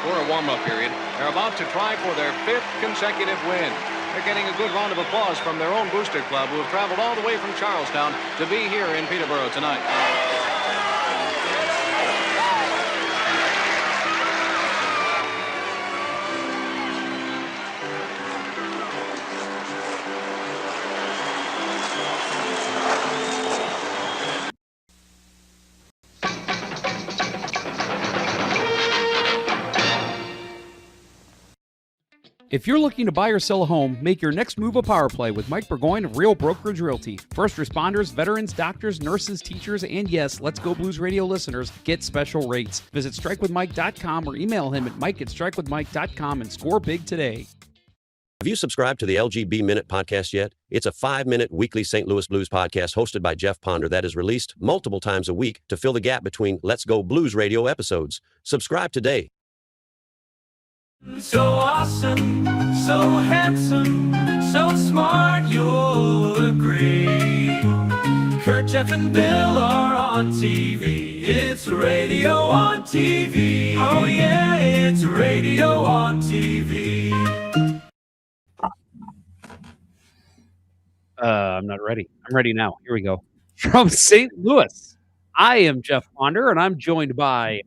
for a warm-up period. They're about to try for their 5th consecutive win. They're getting a good round of applause from their own booster club, who have traveled all the way from Charlestown to be here in Peterborough tonight. If you're looking to buy or sell a home, make your next move a power play with Mike Burgoyne of Real Brokerage Realty. First responders, veterans, doctors, nurses, teachers, and yes, Let's Go Blues Radio listeners get special rates. Visit strikewithmike.com or email him at mike@strikewithmike.com and score big today. Have you subscribed to the LGB Minute podcast yet? It's a 5-minute weekly St. Louis Blues podcast hosted by Jeff Ponder that is released multiple times a week to fill the gap between Let's Go Blues Radio episodes. Subscribe today. So awesome, so handsome, so smart, you'll agree. Kurt, Jeff, and Bill are on TV. It's radio on TV. Oh yeah, it's radio on TV. I'm not ready. I'm ready now. Here we go. From St. Louis, I am Jeff Ponder, and I'm joined by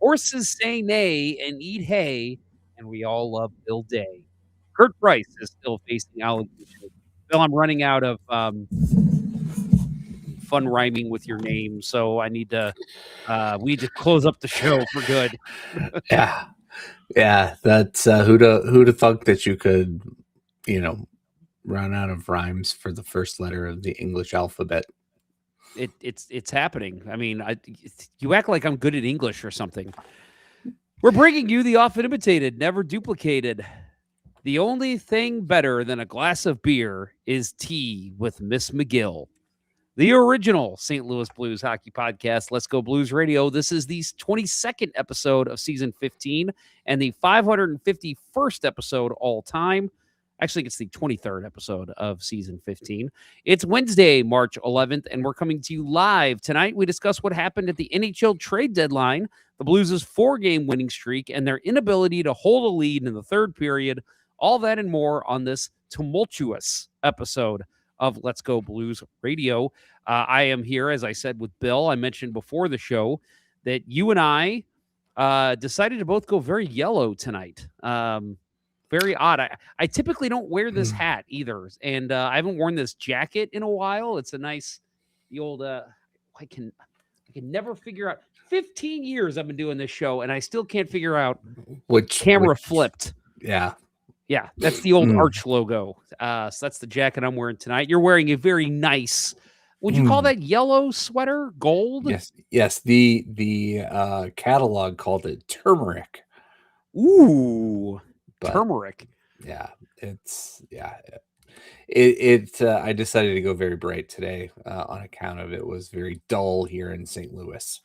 Horses Say Nay and Eat Hay, and we all love Bill Day. Kurt Price is still facing allegations. Bill, I'm running out of fun rhyming with your name, so I need to we need to close up the show for good. Yeah. That's who'd have thunk that you could, run out of rhymes for the first letter of the English alphabet. It's happening. I mean, you act like I'm good at English or something. We're bringing you the often imitated, never duplicated. The only thing better than a glass of beer is tea with Miss McGill. The original St. Louis Blues hockey podcast, Let's Go Blues Radio. This is the 22nd episode of season 15 and the 551st episode all time. Actually, it's the 23rd episode of season 15. It's Wednesday, March 11th, and we're coming to you live. Tonight, we discuss what happened at the NHL Trade Deadline, the Blues' 4-game winning streak, and their inability to hold a lead in the third period. All that and more on this tumultuous episode of Let's Go Blues Radio. I am here, as I said, with Bill. I mentioned before the show that you and I decided to both go very yellow tonight. Very odd. I typically don't wear this hat either, and I haven't worn this jacket in a while. It's a nice, the old. I can never figure out. 15 years I've been doing this show, and I still can't figure out which camera flipped. Yeah, that's the old Arch logo. So that's the jacket I'm wearing tonight. You're wearing a very nice. Would you call that yellow sweater? Gold? Yes. The catalog called it turmeric. Ooh. Turmeric. Yeah, I decided to go very bright today on account of it was very dull here in St. Louis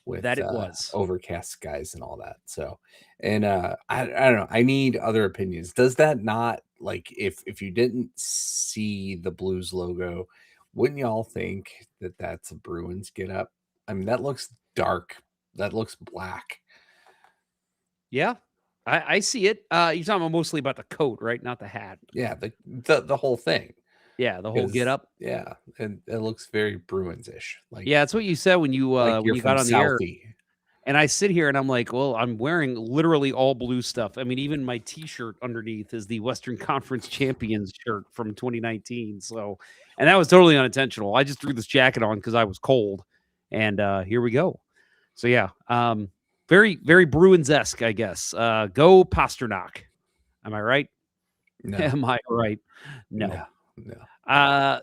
with that it was overcast skies and all that. So, and I don't know, I need other opinions. Does that not, like, if you didn't see the Blues logo, wouldn't y'all think that that's a Bruins get up? I mean, that looks dark. That looks black. Yeah. I see it. You're talking about mostly about the coat, right? Not the hat. Yeah, the whole thing. Yeah, the whole get up. Yeah, and it looks very Bruins-ish. Like, yeah, that's what you said when you when you got on the air. And I sit here and I'm like, well, I'm wearing literally all blue stuff. I mean, even my T-shirt underneath is the Western Conference Champions shirt from 2019. So, and that was totally unintentional. I just threw this jacket on because I was cold, and here we go. So yeah. Very, very Bruins-esque, I guess. Go Pasternak. Am I right? No. Am I right? No. No.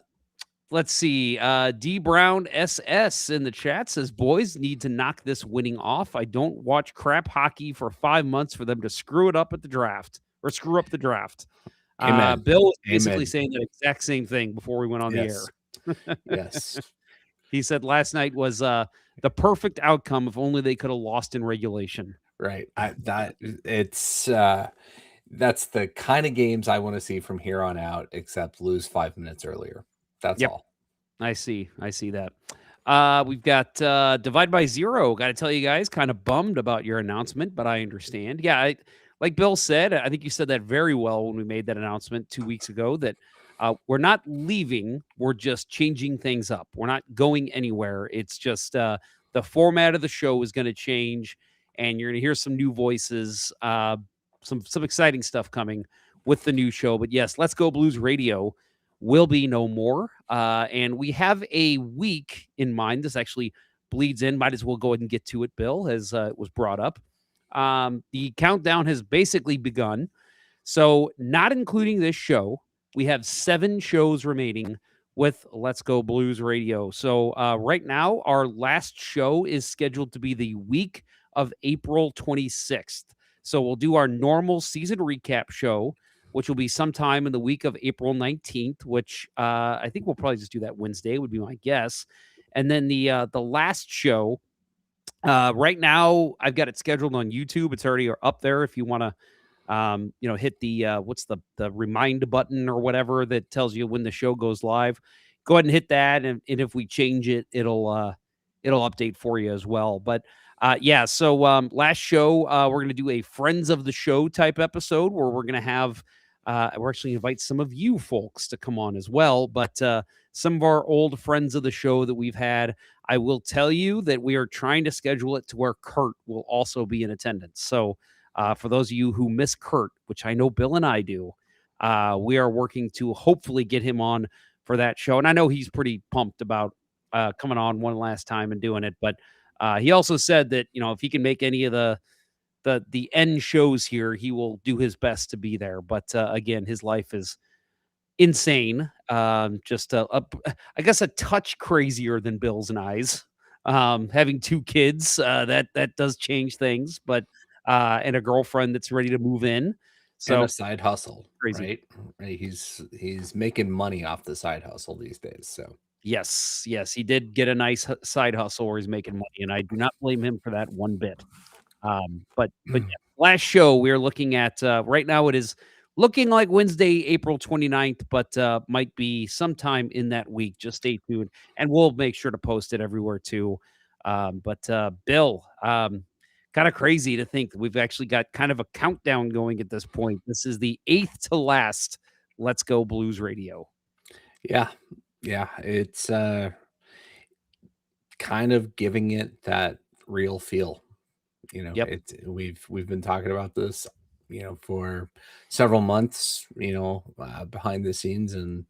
Let's see. D Brown SS in the chat says, boys need to knock this winning off. I don't watch crap hockey for 5 months for them to screw it up at the draft or screw up the draft. Bill was basically saying the exact same thing before we went on the air. Yes. He said last night was the perfect outcome if only they could have lost in regulation. Right. That's the kind of games I want to see from here on out, except lose 5 minutes earlier. That's all. I see that. We've got Divide by Zero. Got to tell you guys, kind of bummed about your announcement, but I understand. Yeah, like Bill said, I think you said that very well when we made that announcement 2 weeks ago that we're not leaving. We're just changing things up. We're not going anywhere. It's just the format of the show is going to change, and you're going to hear some new voices, some exciting stuff coming with the new show. But yes, Let's Go Blues Radio will be no more. And we have a week in mind. This actually bleeds in. Might as well go ahead and get to it, Bill, as it was brought up. The countdown has basically begun. So, not including this show, we have 7 shows remaining with Let's Go Blues Radio. So, right now, our last show is scheduled to be the week of April 26th. So, we'll do our normal season recap show, which will be sometime in the week of April 19th, which I think we'll probably just do that Wednesday, would be my guess. And then the last show, right now, I've got it scheduled on YouTube. It's already up there if you want to, hit the what's the remind button or whatever that tells you when the show goes live. Go ahead and hit that, and if we change it, it'll update for you as well. But yeah, so last show, we're going to do a Friends of the Show type episode where we're going to have, we're actually invite some of you folks to come on as well. But some of our old friends of the show that we've had, I will tell you that we are trying to schedule it to where Kurt will also be in attendance. So for those of you who miss Kurt, which I know Bill and I do, we are working to hopefully get him on for that show. And I know he's pretty pumped about coming on one last time and doing it. But he also said that, if he can make any of the end shows here, he will do his best to be there. But again, his life is insane. Just I guess a touch crazier than Bill's and I's. Having 2 kids, that does change things, but and a girlfriend that's ready to move in. So and a side hustle, crazy. Right? He's making money off the side hustle these days. So yes, he did get a nice side hustle where he's making money, and I do not blame him for that one bit. But yeah, last show we're looking at right now, it is looking like Wednesday, April 29th, but might be sometime in that week. Just stay tuned, and we'll make sure to post it everywhere too. But Bill, kind of crazy to think that we've actually got kind of a countdown going at this point. This is the 8th to last Let's Go Blues Radio. yeah, it's kind of giving it that real feel. Yep. We've been talking about this, for several months, behind the scenes, and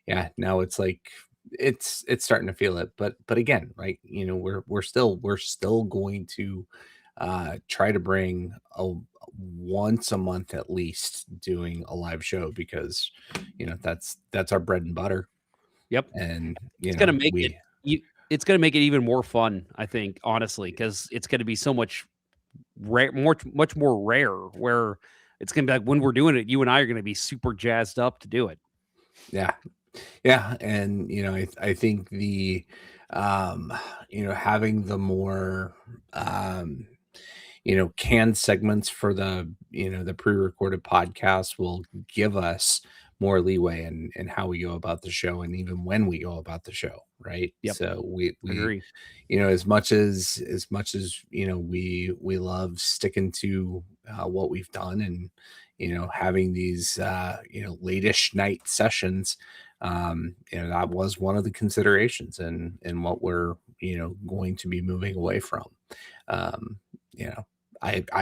yeah, now it's like it's starting to feel it. But again, right, we're still going to try to bring a once a month at least doing a live show because that's our bread and butter. Yep. And it's gonna make it's gonna make it even more fun, I think, honestly, because it's gonna be so much much more rare, where it's gonna be like when we're doing it, you and I are gonna be super jazzed up to do it. Yeah, and I think the having the more canned segments for the the pre-recorded podcast will give us more leeway in how we go about the show, and even when we go about the show, right? Yep. So we Agree. as much as we love sticking to what we've done, and having these late-ish night sessions, that was one of the considerations and what we're going to be moving away from. I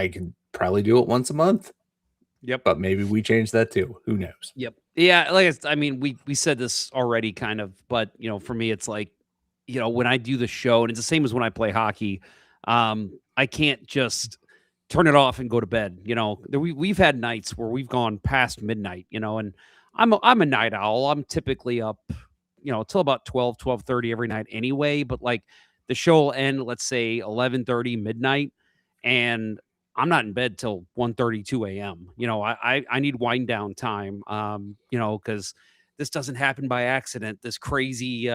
could probably do it once a month. Yep. But maybe we change that too. Who knows? Yep. Yeah. Like, I mean, we said this already kind of, but for me, it's like, when I do the show, and it's the same as when I play hockey, I can't just turn it off and go to bed. We've had nights where we've gone past midnight, and I'm a night owl. I'm typically up, till about 12:30 every night anyway. But like the show will end, let's say 11:30 midnight, and I'm not in bed till 1:30, 2 a.m. I need wind down time, because this doesn't happen by accident. This crazy,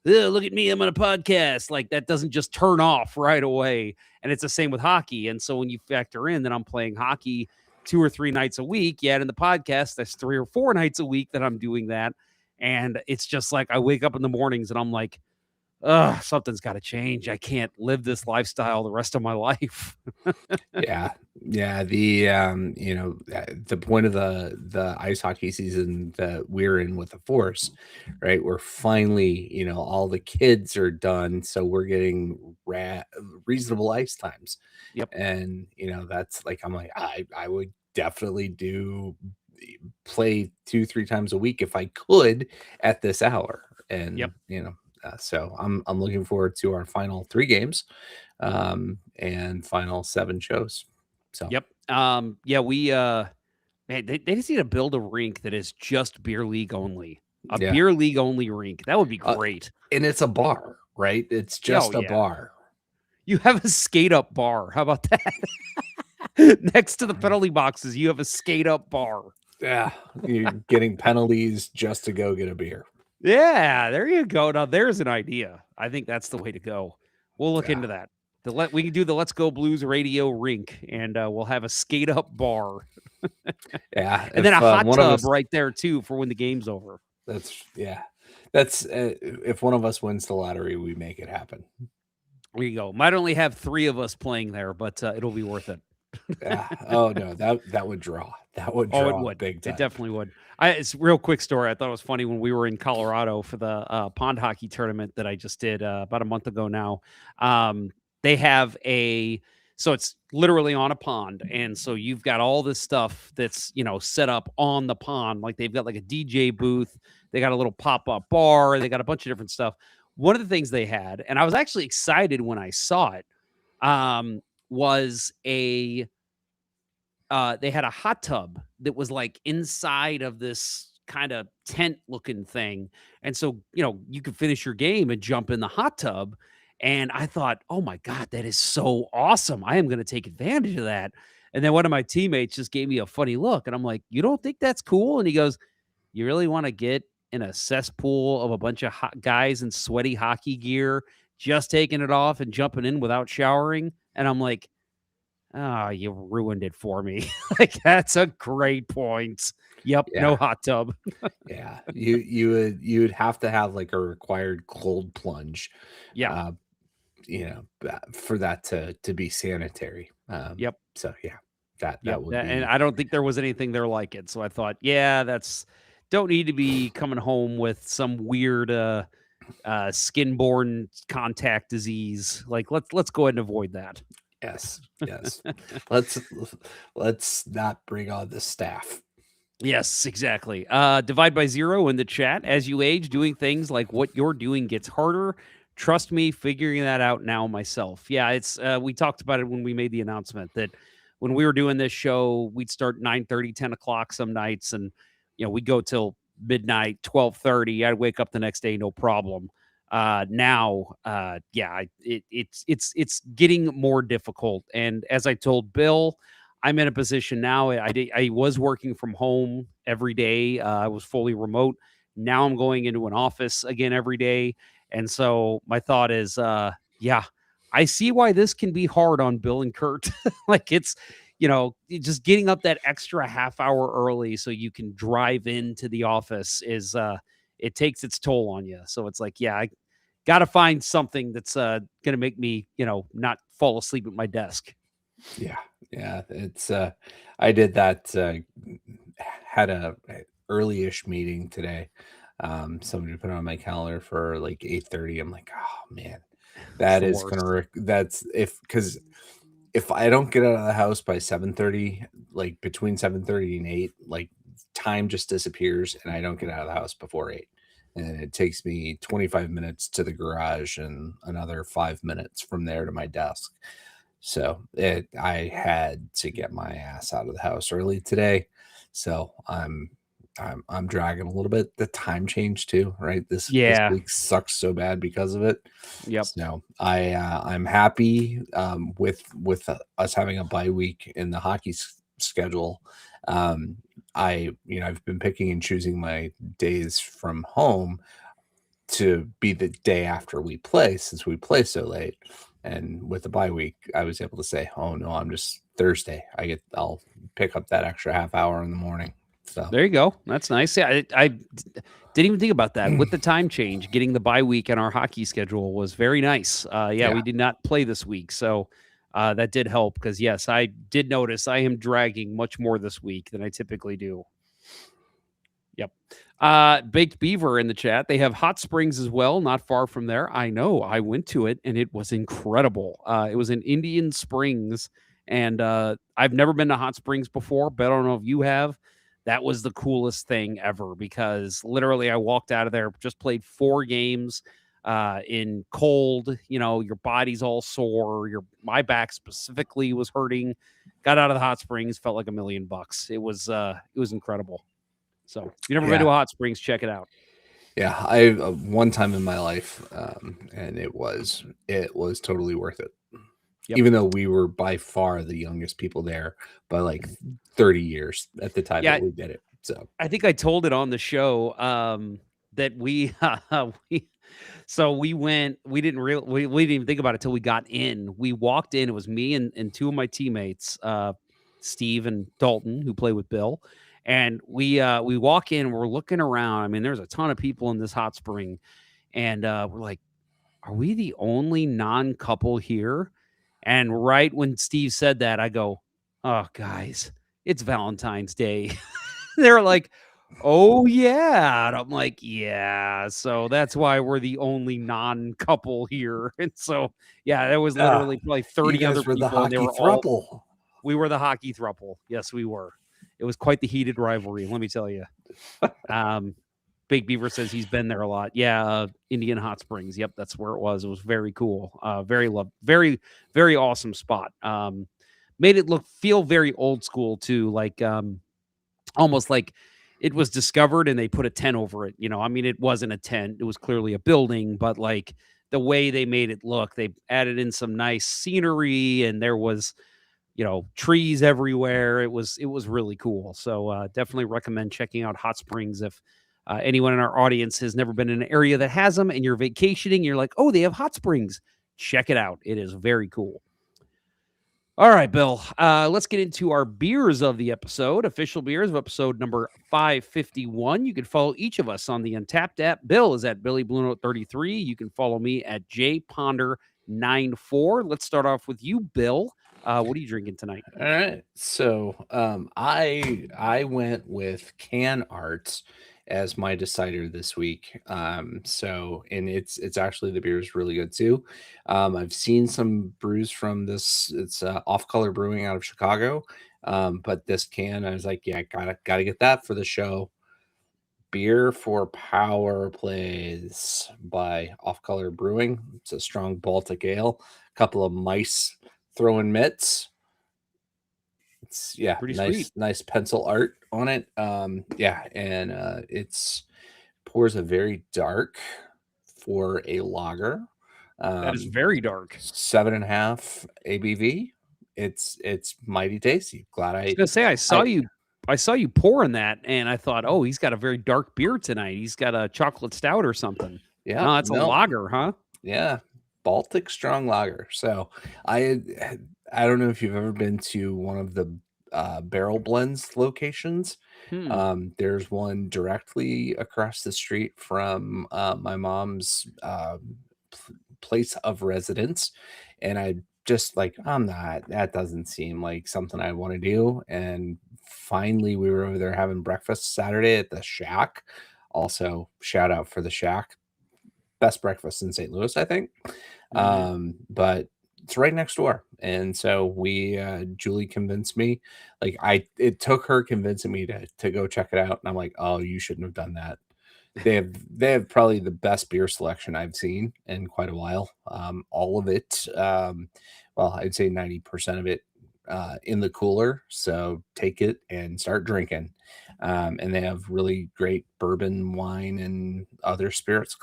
look at me, I'm on a podcast. Like that doesn't just turn off right away. And it's the same with hockey. And so when you factor in that I'm playing hockey 2 or 3 nights a week, yet in the podcast, that's 3 or 4 nights a week that I'm doing that. And it's just like I wake up in the mornings and I'm like, something's got to change. I can't live this lifestyle the rest of my life. Yeah. The the point of the ice hockey season that we're in with the Force, right? We're finally, all the kids are done, so we're getting reasonable ice times. Yep. And that's like, I'm like, I would definitely play 2-3 times a week if I could at this hour. And Yep. so I'm looking forward to our final 3 games and final 7 shows. So Yep. Yeah, we man, they just need to build a rink that is just beer league only. A Yeah. beer league only rink. That would be great. And it's a bar, right? It's just a bar. You have a skate up bar. How about that? Next to the penalty boxes, you have a skate up bar. Yeah. You're getting penalties just to go get a beer. Yeah, there you go. Now there's an idea. I think that's the way to go. We'll look into that. We can do the Let's Go Blues radio rink, and we'll have a skate up bar. Yeah, and then a hot tub right there too for when the game's over. That's if one of us wins the lottery, we make it happen. There you go. Might only have 3 of us playing there, but it'll be worth it. Yeah. Oh no, that would draw. That would draw. Oh, it would. Big time. It definitely would. It's a real quick story. I thought it was funny when we were in Colorado for the pond hockey tournament that I just did about a month ago now. They have so it's literally on a pond. And so you've got all this stuff that's, set up on the pond. Like they've got like a DJ booth. They got a little pop-up bar. They got a bunch of different stuff. One of the things they had, and I was actually excited when I saw it, was they had a hot tub that was like inside of this kind of tent looking thing. And so, you could finish your game and jump in the hot tub. And I thought, oh my God, that is so awesome. I am going to take advantage of that. And then one of my teammates just gave me a funny look. And I'm like, you don't think that's cool? And he goes, you really want to get in a cesspool of a bunch of guys in sweaty hockey gear, just taking it off and jumping in without showering? And I'm like, oh, you ruined it for me. Like, that's a great point. Yep. Yeah. No hot tub. Yeah. You would have to have like a required cold plunge. Yeah. For that to be sanitary. Yep. So yeah, that would be. And I don't think there was anything there like it. So I thought, don't need to be coming home with some weird skin-borne contact disease. Like let's go ahead and avoid that. Yes. Let's not bring on the staff. Yes, exactly. Divide by 0 in the chat. As you age, doing things like what you're doing gets harder. Trust me, figuring that out now myself. Yeah, it's we talked about it when we made the announcement that when we were doing this show, we'd start 9:30, 10 o'clock some nights, and we'd go till midnight, 12:30. I'd wake up the next day, no problem. Now, it's getting more difficult. And as I told Bill, I'm in a position now. I was working from home every day. I was fully remote. Now I'm going into an office again every day. And so my thought is, I see why this can be hard on Bill and Kurt. Like it's, just getting up that extra half hour early so you can drive into the office is, it takes its toll on you. So it's like, I got to find something that's going to make me, not fall asleep at my desk. Yeah. It's, I did that, had a early-ish meeting today. Somebody put it on my calendar for like 8:30. I'm like, oh man, because if I don't get out of the house by 7:30, like between 7:30 and 8, like time just disappears and I don't get out of the house before 8. And it takes me 25 minutes to the garage and another 5 minutes from there to my desk. So I had to get my ass out of the house early today. So I'm dragging a little bit. The time change too, right? This week sucks so bad because of it. Yep. So I'm happy with us having a bye week in the hockey schedule. I've been picking and choosing my days from home to be the day after we play, since we play so late. And with the bye week, I was able to say, oh no, I'm just Thursday. I'll pick up that extra half hour in the morning. So there you go. That's nice. Yeah, I didn't even think about that. With the time change, getting the bye week in our hockey schedule was very nice. Yeah, we did not play this week, so that did help because, yes, I did notice I am dragging much more this week than I typically do. Yep. Baked Beaver in the chat. They have hot springs as well, not far from there. I know. I went to it, and it was incredible. It was in Indian Springs, and I've never been to hot springs before, but I don't know if you have. That was the coolest thing ever because literally I walked out of there, just played 4 games in cold. You know, your body's all sore. My back specifically was hurting. Got out of the hot springs, felt like $1 million. It was incredible. So if you've never been to a hot springs, check it out. Yeah, I one time in my life, and it was totally worth it. Yep. Even though we were by far the youngest people there by like 30 years at the time that we did it. So I think I told it on the show that we went. We didn't even think about it till we got in. We walked in. It was me and 2 of my teammates, Steve and Dalton, who play with Bill. And we walk in, we're looking around. I mean, there's a ton of people in this hot spring. And we're like, are we the only non-couple here? And right when Steve said that, I go, oh, guys, it's Valentine's Day. They're like, oh, yeah. And I'm like, yeah. So that's why we're the only non-couple here. And so, yeah, there was literally probably 30 other people. The hockey and they were throuple. We were the hockey throuple. Yes, we were. It was quite the heated rivalry, let me tell you. Big Beaver says he's been there a lot. Yeah, Indian Hot Springs. Yep, that's where it was. It was very cool. Very, very awesome spot. Made it feel very old school too, like almost like it was discovered and they put a tent over it. You know, I mean, it wasn't a tent; it was clearly a building, but like the way they made it look, they added in some nice scenery, and there was, you know, trees everywhere. It was really cool. So definitely recommend checking out hot springs if anyone in our audience has never been in an area that has them and you're vacationing. You're like, oh, they have hot springs. Check it out. It is very cool. All right, Bill, let's get into our beers of the episode, official beers of episode number 551. You can follow each of us on the Untapped app. Bill is at Billy Blue Note 33. You can follow me at jponder94. Let's start off with you, Bill. What are you drinking tonight? All right. So I went with Can Arts as my decider this week. So and it's actually, the beer is really good too. I've seen some brews from this. It's Off Color Brewing out of Chicago. But this can, I was like, yeah, gotta get that for the show. Beer for Power Plays by Off Color Brewing. It's a strong Baltic ale, a couple of mice throwing mitts. It's pretty sweet. Nice pencil art on it. And it's pours a very dark for a lager. That is very dark. 7.5 ABV. It's mighty tasty. Glad I was gonna say I saw you pouring that, and I thought, oh, he's got a very dark beer tonight. He's got a chocolate stout or something. Yeah, no, that's a lager, huh? Yeah, Baltic strong lager. So I don't know if you've ever been to one of the Barrel Blends locations. There's one directly across the street from my mom's place of residence, and I just like, that doesn't seem like something I want to do. And finally we were over there having breakfast Saturday at the Shack. Also, shout out for the Shack. Best breakfast in St. Louis, I think. But it's right next door. And so we Julie convinced me. Like it took her convincing me to go check it out. And I'm like, oh, you shouldn't have done that. They have probably the best beer selection I've seen in quite a while. All of it, well, I'd say 90% of it in the cooler. So take it and start drinking. And they have really great bourbon, wine, and other spirits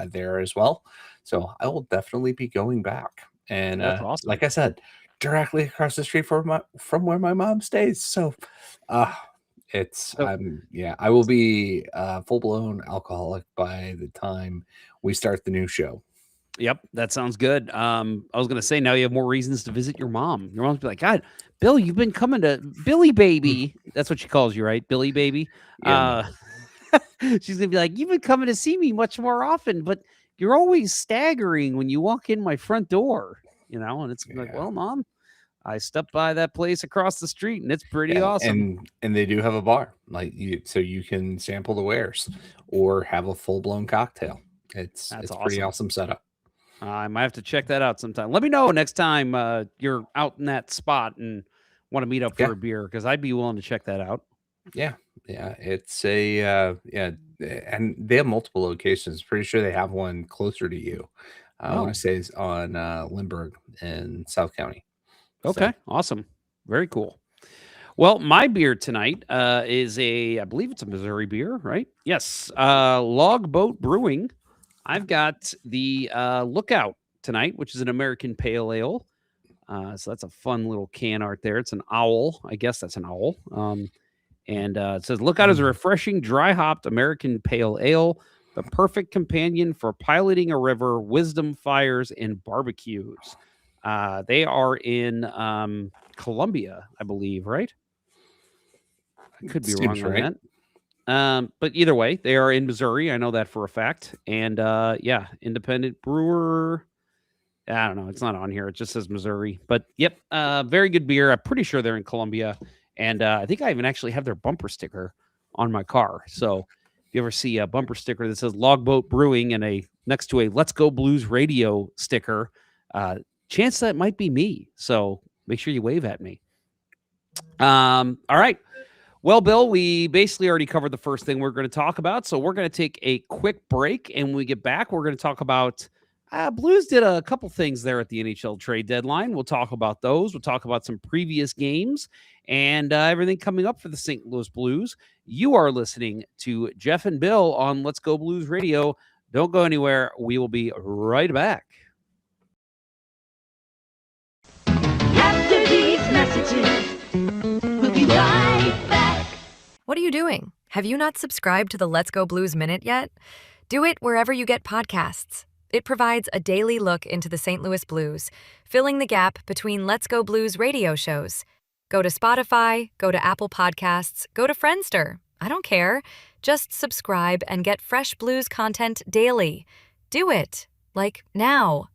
there as well. So I will definitely be going back. And that's awesome. Like I said, directly across the street from where my mom stays. So I will be full-blown alcoholic by the time we start the new show. Yep, that sounds good. I was gonna say, now you have more reasons to visit your mom. Your mom's be like, God, Bill, you've been coming to Billy Baby That's what she calls you, right? Billy baby. Yeah, She's going to be like, you've been coming to see me much more often, but you're always staggering when you walk in my front door, and it's like, well, Mom, I stepped by that place across the street and it's pretty awesome. And they do have a bar, so you can sample the wares or have a full-blown cocktail. It's awesome. Pretty awesome setup. I might have to check that out sometime. Let me know next time you're out in that spot and want to meet up for a beer, because I'd be willing to check that out. Yeah. It's and they have multiple locations. Pretty sure they have one closer to you. I want to say it's on Lindbergh in South County. Okay, awesome. Very cool. Well, my beer tonight is I believe it's a Missouri beer, right? Yes, Logboat Brewing. I've got the Lookout tonight, which is an American Pale Ale. So that's a fun little can art there. It's an owl. I guess that's an owl. And it says, Lookout is a refreshing, dry-hopped American Pale Ale, the perfect companion for piloting a river, wisdom fires, and barbecues. They are in Columbia, I believe, right? I could be wrong on that. But either way, they are in Missouri. I know that for a fact. And independent brewer. I don't know. It's not on here. It just says Missouri. But yep, very good beer. I'm pretty sure they're in Columbia. And I think I even actually have their bumper sticker on my car. So if you ever see a bumper sticker that says Logboat Brewing and next to a Let's Go Blues radio sticker, chance that might be me. So make sure you wave at me. All right. Well, Bill, we basically already covered the first thing we're going to talk about. So we're going to take a quick break. And when we get back, we're going to talk about Blues did a couple things there at the NHL Trade Deadline. We'll talk about those. We'll talk about some previous games and everything coming up for the St. Louis Blues. You are listening to Jeff and Bill on Let's Go Blues Radio. Don't go anywhere. We will be right back. After these messages, we'll be right back. What are you doing? Have you not subscribed to the Let's Go Blues Minute yet? Do it wherever you get podcasts. It provides a daily look into the St. Louis Blues, filling the gap between Let's Go Blues radio shows. Go to Spotify, go to Apple Podcasts, go to Friendster. I don't care. Just subscribe and get fresh blues content daily. Do it. Like now.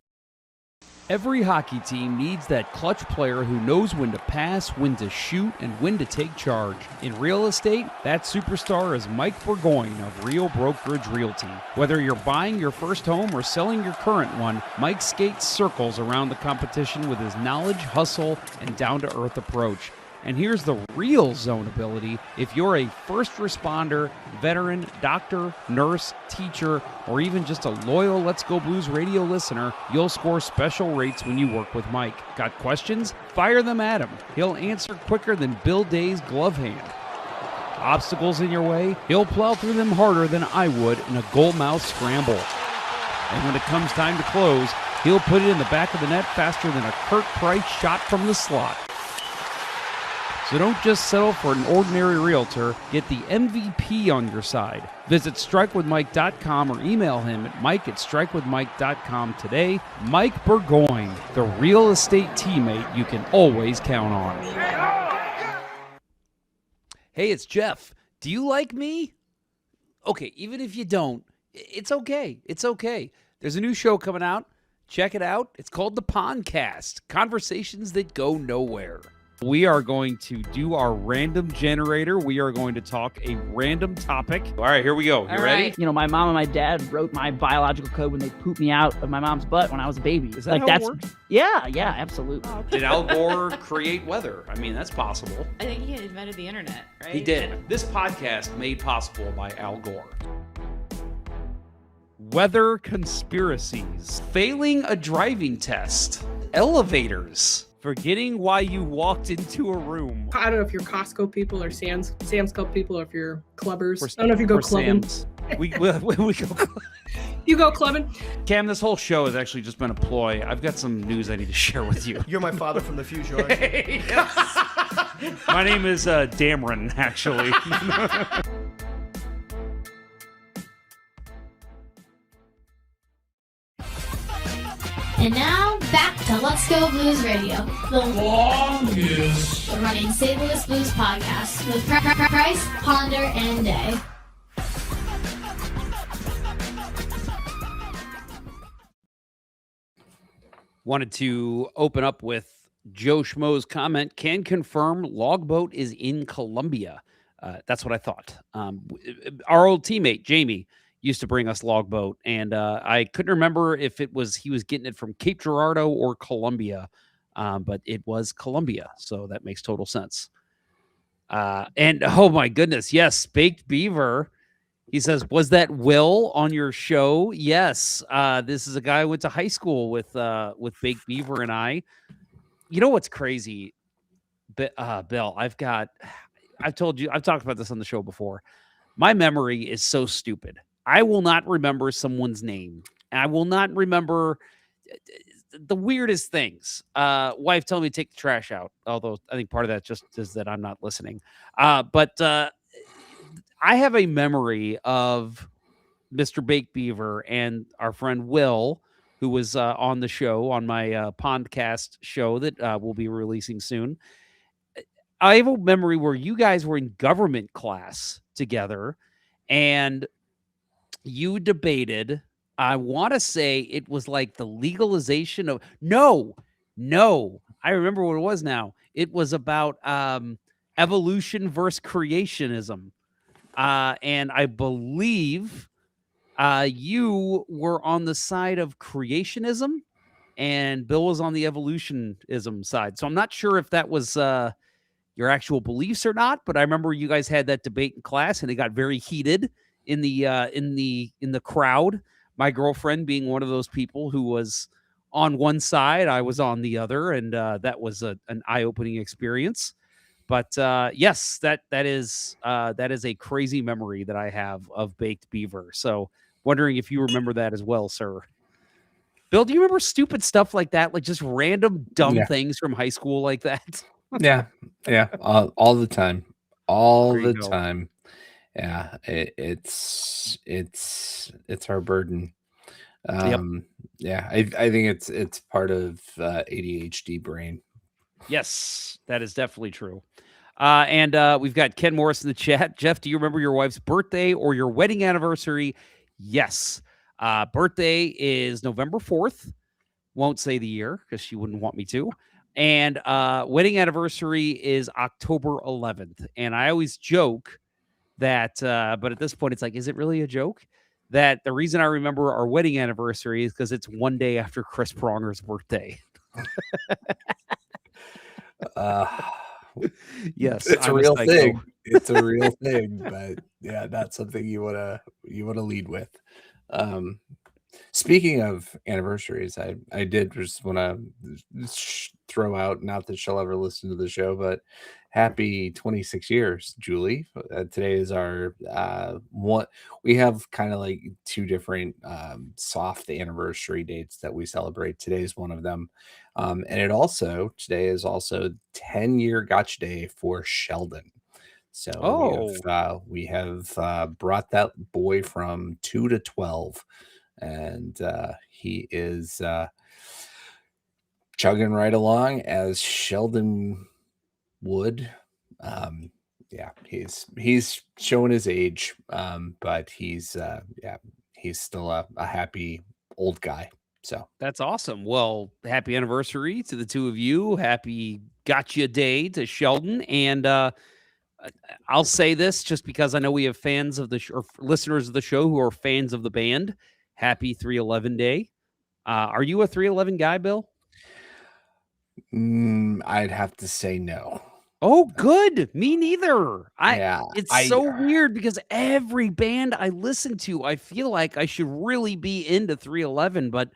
Every hockey team needs that clutch player who knows when to pass, when to shoot, and when to take charge. In real estate, that superstar is Mike Burgoyne of Real Brokerage Realty. Whether you're buying your first home or selling your current one, Mike skates circles around the competition with his knowledge, hustle, and down-to-earth approach. And here's the real zone ability. If you're a first responder, veteran, doctor, nurse, teacher, or even just a loyal Let's Go Blues radio listener, you'll score special rates when you work with Mike. Got questions? Fire them at him. He'll answer quicker than Bill Day's glove hand. Obstacles in your way? He'll plow through them harder than I would in a goalmouth scramble. And when it comes time to close, he'll put it in the back of the net faster than a Kirk Price shot from the slot. So don't just settle for an ordinary realtor. Get the MVP on your side. Visit strikewithmike.com or email him at mike@strikewithmike.com today. Mike Burgoyne, the real estate teammate you can always count on. Hey, it's Jeff. Do you like me? Okay, even if you don't, it's okay. It's okay. There's a new show coming out. Check it out. It's called The Pondcast, Conversations That Go Nowhere. We are going to do our random generator. We are going to talk a random topic. All right, here we go. You ready? You know, my mom and my dad wrote my biological code when they pooped me out of my mom's butt when I was a baby. Is that how it works? Yeah, absolutely. Did Al Gore create weather? I mean, that's possible. I think he invented the internet, right? He did. This podcast made possible by Al Gore. Weather conspiracies. Failing a driving test. Elevators. Forgetting why you walked into a room. I don't know if you're Costco people or Sam's Club people or if you're clubbers. I don't know if you go clubbing. We go. You go clubbing. Cam, this whole show has actually just been a ploy. I've got some news I need to share with you. You're my father from the future, aren't you? Yes. My name is Dameron, actually. And now, Back to Let's Go Blues Radio, the longest running St. Louis Blues podcast with Price, Ponder, and Day. Wanted to open up with Joe Schmo's comment. Can confirm Logboat is in Colombia. That's what I thought. Our old teammate, Jamie, used to bring us Logboat, and I couldn't remember if he was getting it from Cape Girardeau or Colombia, but it was Colombia, so that makes total sense. And oh my goodness, yes, Baked Beaver. He says, was that Will on your show? Yes. This is a guy I went to high school with Baked Beaver and I. You know what's crazy? Bill, I've told you, I've talked about this on the show before. My memory is so stupid. I will not remember someone's name. I will not remember the weirdest things. Wife telling me to take the trash out. Although I think part of that just is that I'm not listening. But I have a memory of Mr. Baked Beaver and our friend Will, who was on the show, on my podcast show that we'll be releasing soon. I have a memory where you guys were in government class together and you debated, I want to say it was like the legalization of, no, I remember what it was now. It was about evolution versus creationism. And I believe you were on the side of creationism and Bill was on the evolutionism side. So I'm not sure if that was your actual beliefs or not, but I remember you guys had that debate in class and it got very heated in the crowd. My girlfriend being one of those people who was on one side, I was on the other, and that was an eye-opening experience. But yes, that is a crazy memory that I have of Baked Beaver. So wondering if you remember that as well, sir. Bill, do you remember stupid stuff like that? Like just random dumb things from high school like that? Yeah. All the time. All There you the go. time. Yeah. It's our burden. Yeah. I think it's part of ADHD brain. Yes, that is definitely true. And we've got Ken Morris in the chat. Jeff, do you remember your wife's birthday or your wedding anniversary? Yes. Birthday is November 4th. Won't say the year because she wouldn't want me to. And wedding anniversary is October 11th. And I always joke that, but at this point, it's like, is it really a joke? That the reason I remember our wedding anniversary is because it's one day after Chris Pronger's birthday. Yes, it's a real thing. It's a real thing, but yeah, that's something you wanna lead with. Speaking of anniversaries, I did just want to throw out, not that she'll ever listen to the show, but happy 26 years, Julie. Today is our one. We have kind of like two different soft anniversary dates that we celebrate. Today's one of them. And today is also 10-year Gotcha Day for Sheldon. So we have brought that boy from 2 to 12, and he is chugging right along as Sheldon would. He's showing his age, but he's still a happy old guy. So that's awesome. Well, happy anniversary to the two of you. Happy Gotcha Day to Sheldon. And I'll say this just because I know we have fans of or listeners of the show who are fans of the band. Happy 311 Day. Are you a 311 guy, Bill? I'd have to say no. Oh, good. Me neither. It's so weird because every band I listen to, I feel like I should really be into 311, but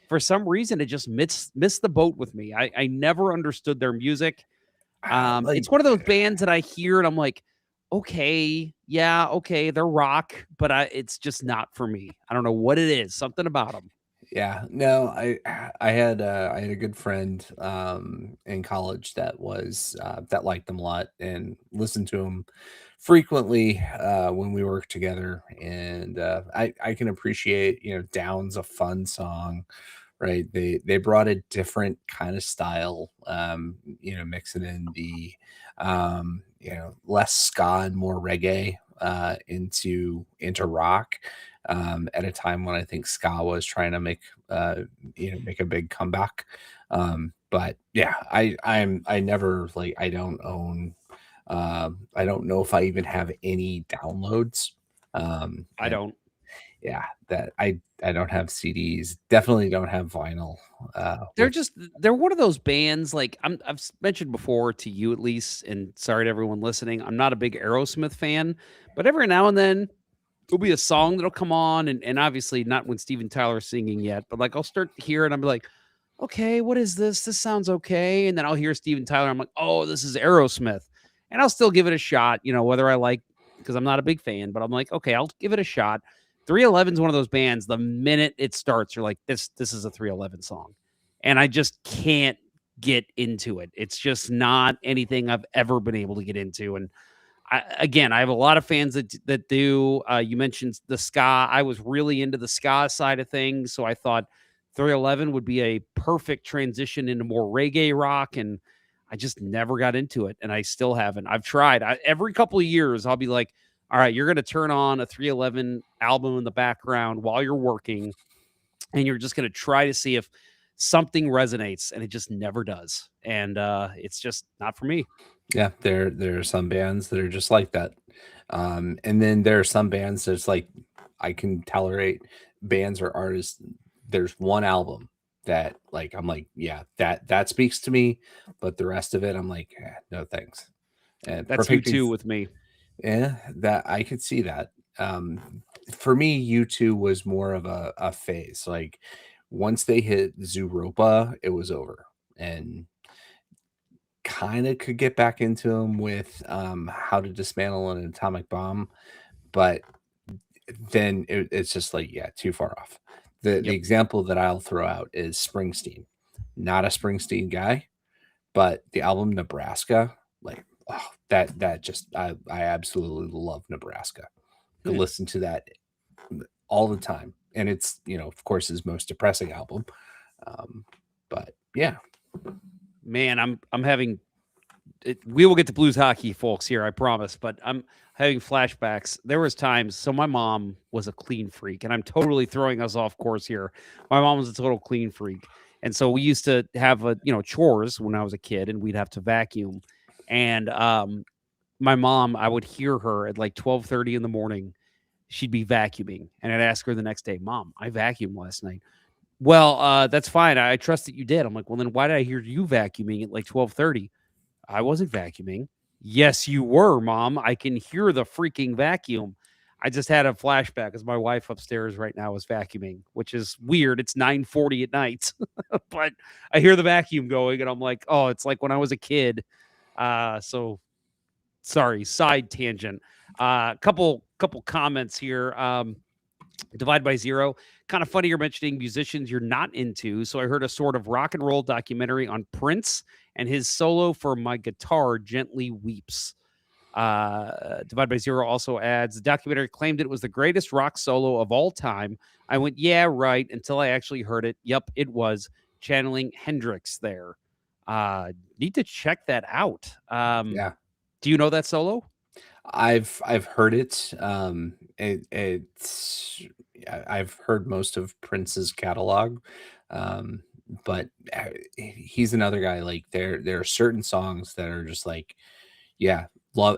for some reason it just missed the boat with me. I never understood their music. It's one of those bands that I hear and I'm like, okay, they're rock, but it's just not for me. I don't know what it is. Something about them. Yeah, no, I had a good friend in college that liked them a lot and listened to them frequently when we worked together. And I can appreciate, Down's a fun song, right? They brought a different kind of style, mixing in the less ska and more reggae into rock at a time when I think ska was trying to make a big comeback. But yeah, I never like I don't own I don't know if I even have any downloads. I don't. Yeah, that I don't have CDs. Definitely don't have vinyl. They're one of those bands like I've mentioned before to you at least, and sorry to everyone listening. I'm not a big Aerosmith fan, but every now and then there'll be a song that'll come on, and obviously not when Steven Tyler's singing yet, but like I'll start to hear it, and I'm like, okay, what is this? This sounds okay. And then I'll hear Steven Tyler. I'm like, oh, this is Aerosmith. And I'll still give it a shot, whether I like, because I'm not a big fan, but I'm like, okay, I'll give it a shot. 311 is one of those bands, the minute it starts, you're like, this is a 311 song. And I just can't get into it. It's just not anything I've ever been able to get into. And I have a lot of fans that do. You mentioned the ska. I was really into the ska side of things, so I thought 311 would be a perfect transition into more reggae rock, and I just never got into it, and I still haven't. I've tried. Every couple of years, I'll be like, all right, you're going to turn on a 311 album in the background while you're working, and you're just going to try to see if something resonates, and it just never does. And it's just not for me. Yeah, there are some bands that are just like that. And then there are some bands that's like I can tolerate bands or artists. There's one album that like I'm like, yeah, that speaks to me, but the rest of it, I'm like, no thanks. And that's you too with me. Yeah, that I could see that. For me, U2 was more of a phase. Like once they hit Zooropa, it was over. And kind of could get back into them with How to Dismantle an Atomic Bomb, but then it's just like, yeah, too far off. The example that I'll throw out is Springsteen. Not a Springsteen guy, but the album Nebraska, like that just I absolutely love Nebraska. Could listen to that all the time, and it's of course his most depressing album. But yeah, man, I'm having. We will get to blues hockey, folks, here, I promise. But I'm having flashbacks. There was times. So my mom was a clean freak, and I'm totally throwing us off course here. My mom was a total clean freak, and so we used to have chores when I was a kid, and we'd have to vacuum. And my mom, I would hear her at like 12:30 in the morning. She'd be vacuuming, and I'd ask her the next day, "Mom, I vacuumed last night." Well, that's fine. I trust that you did. I'm like, well, then why did I hear you vacuuming at like 12:30? I wasn't vacuuming. Yes, you were, Mom. I can hear the freaking vacuum. I just had a flashback because my wife upstairs right now is vacuuming, which is weird. It's 9:40 at night, but I hear the vacuum going, and I'm like, oh, it's like when I was a kid. So sorry, side tangent. Couple comments here. Divide by Zero. Kind of funny you're mentioning musicians you're not into. So I heard a sort of rock and roll documentary on Prince and his solo for My Guitar Gently Weeps. Divide by Zero also adds, the documentary claimed it was the greatest rock solo of all time. I went, yeah, right, until I actually heard it. Yep, it was. Channeling Hendrix there. Need to check that out. yeah. Do you know that solo? I've heard it. I've heard most of Prince's catalog, but he's another guy. Like there are certain songs that are just like, yeah,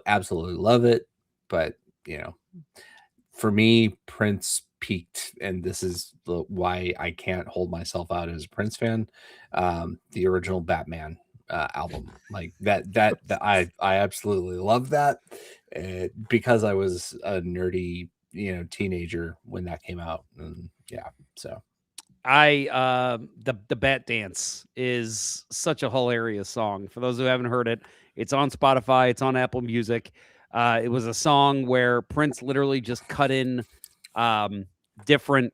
absolutely love it. But for me, Prince peaked, and this is why I can't hold myself out as a Prince fan. The original Batman album, like that I absolutely love that because I was a nerdy teenager when that came out. And yeah, so the Bat Dance is such a hilarious song. For those who haven't heard it, it's on Spotify, it's on Apple Music. It was a song where Prince literally just cut in different,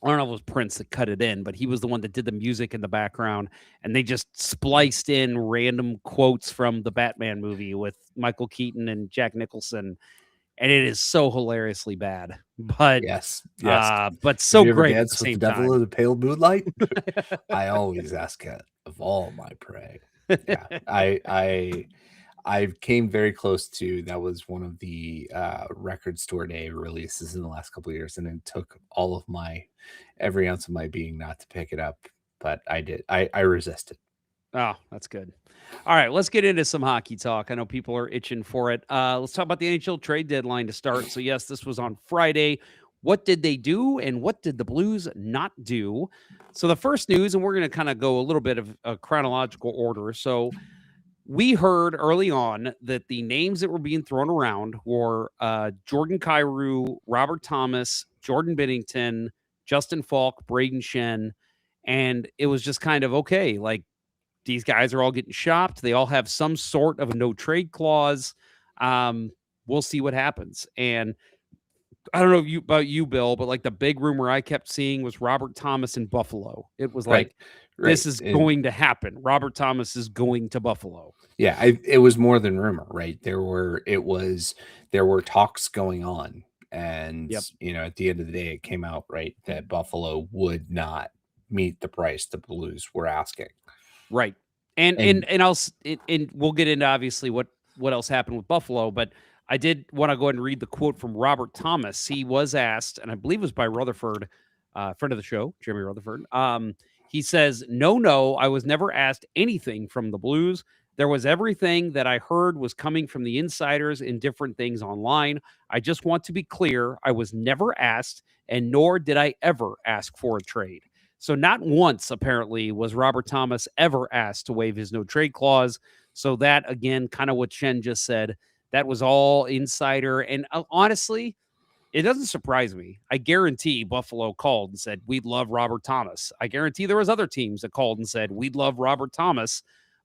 I don't know if it was Prince that cut it in, but he was the one that did the music in the background, and they just spliced in random quotes from the Batman movie with Michael Keaton and Jack Nicholson. and it is so hilariously bad. But yes, but so you ever great at dance the with same the devil time. in the pale moonlight? I always ask it of all my prey. Yeah, I came very close to that. Was one of the record store day releases in the last couple of years, and it took all of every ounce of my being not to pick it up, but I did. I resisted. Oh, that's good. All right, let's get into some hockey talk. I know people are itching for it. Let's talk about the NHL trade deadline to start. So, yes, this was on Friday. What did they do, and what did the Blues not do? So, the first news, and we're going to kind of go a little bit of a chronological order. So, we heard early on that the names that were being thrown around were Jordan Kyrou, Robert Thomas, Jordan Binnington, Justin Faulk, Brayden Schenn, and it was just kind of okay, like, these guys are all getting shopped. They all have some sort of a no trade clause. We'll see what happens. And I don't know about you, Bill, but like the big rumor I kept seeing was Robert Thomas in Buffalo. It was like, this is going to happen. Robert Thomas is going to Buffalo. Yeah, it was more than rumor, right? There were talks going on, and at the end of the day, it came out right that Buffalo would not meet the price the Blues were asking. Right. And we'll get into obviously what else happened with Buffalo, but I did want to go ahead and read the quote from Robert Thomas. He was asked, and I believe it was by Rutherford, friend of the show, Jeremy Rutherford. He says, no, I was never asked anything from the Blues. There was everything that I heard was coming from the insiders and different things online. I just want to be clear. I was never asked, and nor did I ever ask for a trade. So not once, apparently, was Robert Thomas ever asked to waive his no-trade clause. So that, again, kind of what Schenn just said, that was all insider. And honestly, it doesn't surprise me. I guarantee Buffalo called and said, we'd love Robert Thomas. I guarantee there was other teams that called and said, we'd love Robert Thomas.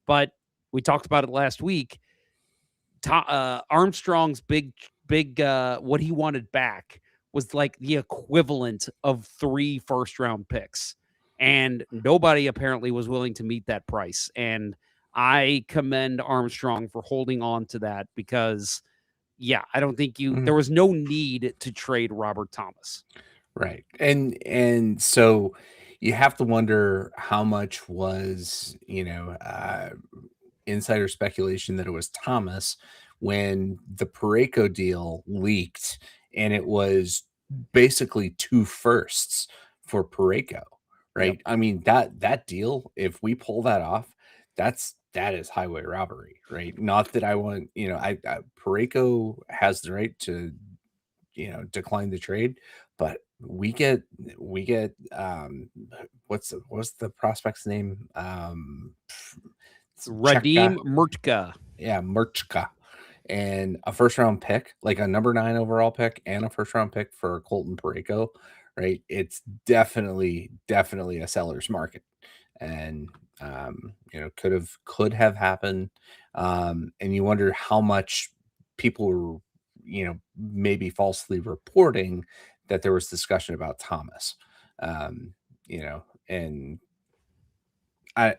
But we talked about it last week. Armstrong's big, what he wanted back was like the equivalent of 3 first-round picks. And nobody apparently was willing to meet that price. And I commend Armstrong for holding on to that because, I don't think there was no need to trade Robert Thomas. Right. And so you have to wonder how much was, insider speculation that it was Thomas when the Parayko deal leaked, and it was basically 2 firsts for Parayko. Right. Yep. I mean, that deal, if we pull that off, that is highway robbery, right? Not that I want, Parayko has the right to, decline the trade, but we get what's the prospect's name? Radim Murtka. Yeah, Murtka. And a first round pick, like a number 9 overall pick, and a first round pick for Colton Parayko. Right, it's definitely a seller's market, and could have happened, and you wonder how much people were, maybe falsely reporting that there was discussion about Thomas, and I,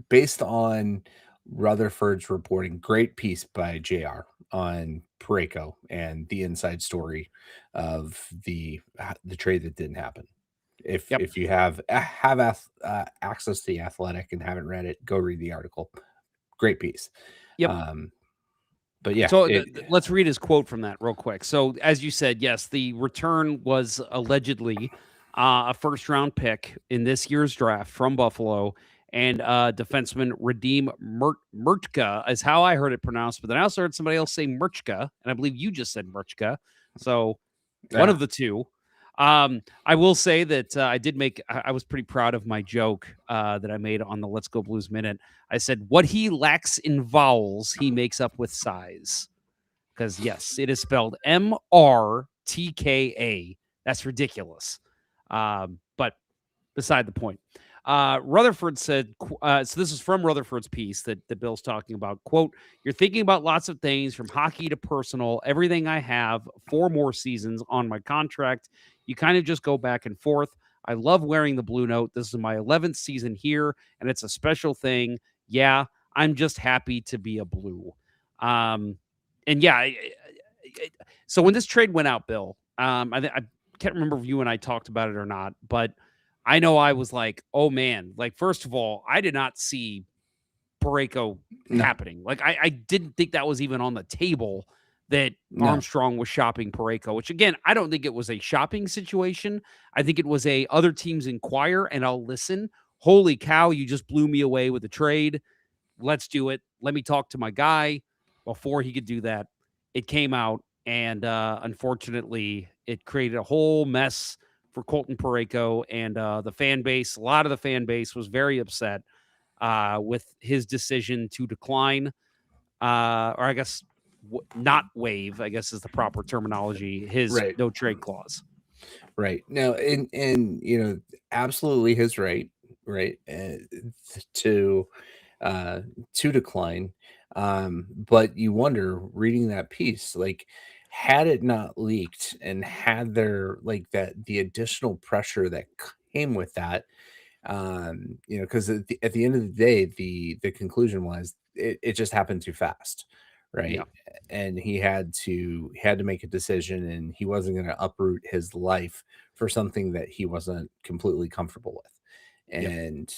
based on Rutherford's reporting, great piece by JR on Parayko and the inside story of the trade that didn't happen. If you have access to the Athletic and haven't read it, go read the article. Great piece. But yeah. So let's read his quote from that real quick. So as you said, yes, the return was allegedly a first round pick in this year's draft from Buffalo. And defenseman Radim Murtka is how I heard it pronounced. But then I also heard somebody else say Murchka, and I believe you just said Murchka. So one of the two. I will say that I was pretty proud of my joke that I made on the Let's Go Blues Minute. I said, what he lacks in vowels, he makes up with size. Because, yes, it is spelled Mrtka. That's ridiculous. But beside the point. Rutherford said, so this is from Rutherford's piece that Bill's talking about, quote, you're thinking about lots of things from hockey to personal, everything I have, 4 more seasons on my contract. You kind of just go back and forth. I love wearing the blue note. This is my 11th season here, and it's a special thing. Yeah, I'm just happy to be a Blue. And yeah, So when this trade went out, Bill, I can't remember if you and I talked about it or not, but I know I was like, oh man, like, first of all, I did not see Parayko happening. Like, I didn't think that was even on the table that Armstrong was shopping Parayko, which again, I don't think it was a shopping situation. I think it was a other teams inquire and I'll listen. Holy cow, you just blew me away with the trade. Let's do it. Let me talk to my guy. Before he could do that, it came out, and unfortunately, it created a whole mess for Colton Parayko and the fan base. A lot of the fan base was very upset with his decision to decline, or I guess not waive, I guess is the proper terminology, his no trade clause. Right. No, and absolutely his right, to decline. But you wonder, reading that piece, like, had it not leaked and had there the additional pressure that came with that, because at the end of the day, the conclusion was it just happened too fast, right? Yeah. And he had to make a decision, and he wasn't going to uproot his life for something that he wasn't completely comfortable with. And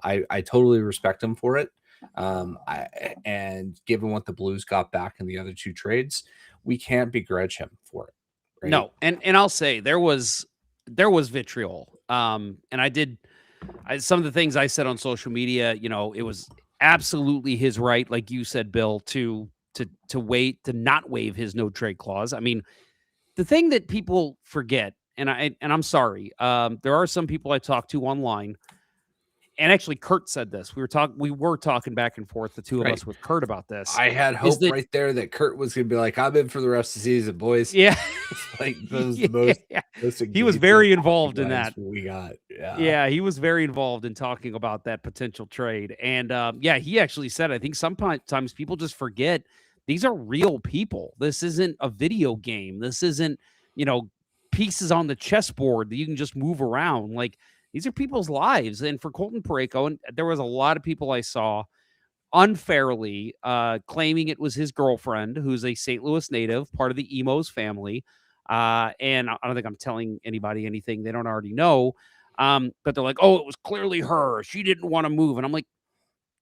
I totally respect him for it. And given what the Blues got back in the other two trades, we can't begrudge him for it. Right? No, and I'll say there was vitriol. And some of the things I said on social media, it was absolutely his right, like you said, Bill, to not waive his no trade clause. I mean, the thing that people forget, and I'm sorry, there are some people I talk to online. And actually, Kurt said this. We were talking back and forth, the two of us, with Kurt about this. I had hope right there that Kurt was going to be like, "I'm in for the rest of the season, boys." Yeah, like those most he was very involved in that. We got, yeah, he was very involved in talking about that potential trade. And he actually said, I think sometimes people just forget these are real people. This isn't a video game. This isn't pieces on the chessboard that you can just move around. Like, these are people's lives. And for Colton Parayko, and there was a lot of people I saw unfairly claiming it was his girlfriend, who's a St. Louis native, part of the Emos family. And I don't think I'm telling anybody anything they don't already know. But they're like, oh, it was clearly her. She didn't want to move. And I'm like,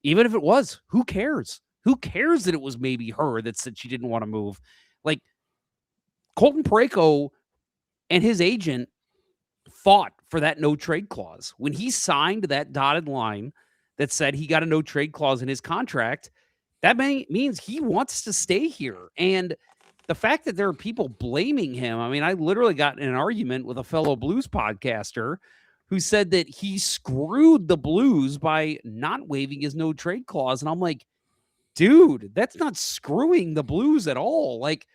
even if it was, who cares? Who cares that it was maybe her that said she didn't want to move? Like, Colton Parayko and his agent fought for that no trade clause. When he signed that dotted line that said he got a no trade clause in his contract, that means he wants to stay here. And the fact that there are people blaming him, I mean, I literally got in an argument with a fellow Blues podcaster who said that he screwed the Blues by not waiving his no trade clause. And I'm like, dude, that's not screwing the Blues at all. Like,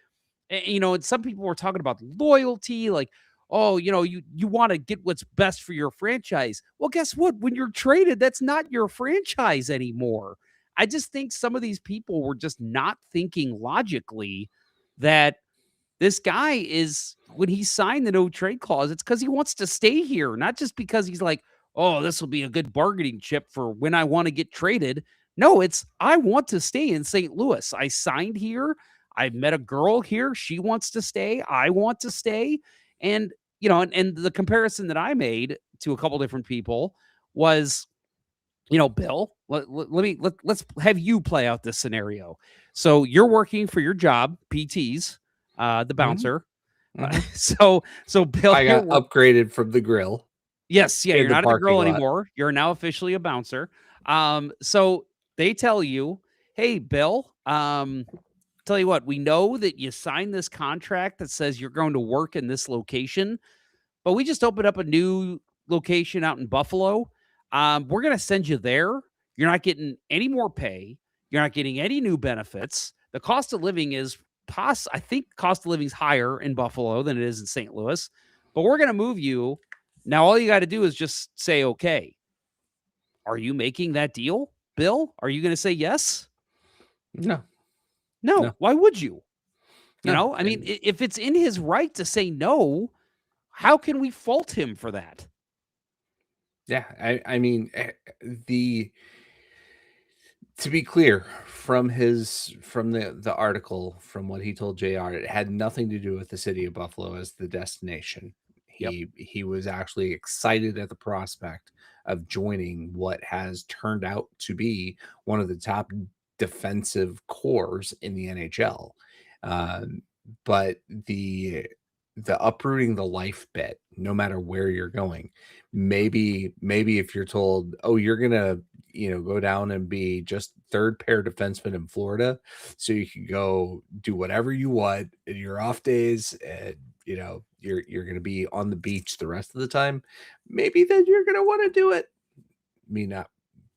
and some people were talking about loyalty, like, oh, you want to get what's best for your franchise. Well, guess what? When you're traded, that's not your franchise anymore. I just think some of these people were just not thinking logically that this guy is, when he signed the no trade clause, it's because he wants to stay here, not just because he's like, oh, this will be a good bargaining chip for when I want to get traded. No, it's, I want to stay in St. Louis. I signed here. I met a girl here. She wants to stay. I want to stay. And, and the comparison that I made to a couple different people was, Bill, let's have you play out this scenario. So you're working for your job, PTs, the bouncer. So Bill, I got upgraded from the grill. Yes. Yeah. You're not at the grill anymore. You're now officially a bouncer. So they tell you, hey, Bill, tell you what, we know that you signed this contract that says you're going to work in this location, but we just opened up a new location out in Buffalo. We're going to send you there. You're not getting any more pay. You're not getting any new benefits. The cost of living is I think cost of living is higher in Buffalo than it is in St. Louis, but we're going to move you. Now, all you got to do is just say, okay, are you making that deal, Bill? Are you going to say yes? No. Why would you? I mean, if it's in his right to say no, how can we fault him for that? Yeah, I mean, To be clear, from the article, from what he told JR, it had nothing to do with the city of Buffalo as the destination. Yep. He was actually excited at the prospect of joining what has turned out to be one of the top defensive cores in the NHL. But the uprooting the life bit, no matter where you're going, maybe if you're told, oh, you're gonna go down and be just third pair defenseman in Florida, so you can go do whatever you want in your off days, and you're gonna be on the beach the rest of the time. Maybe then you're gonna want to do it. Me not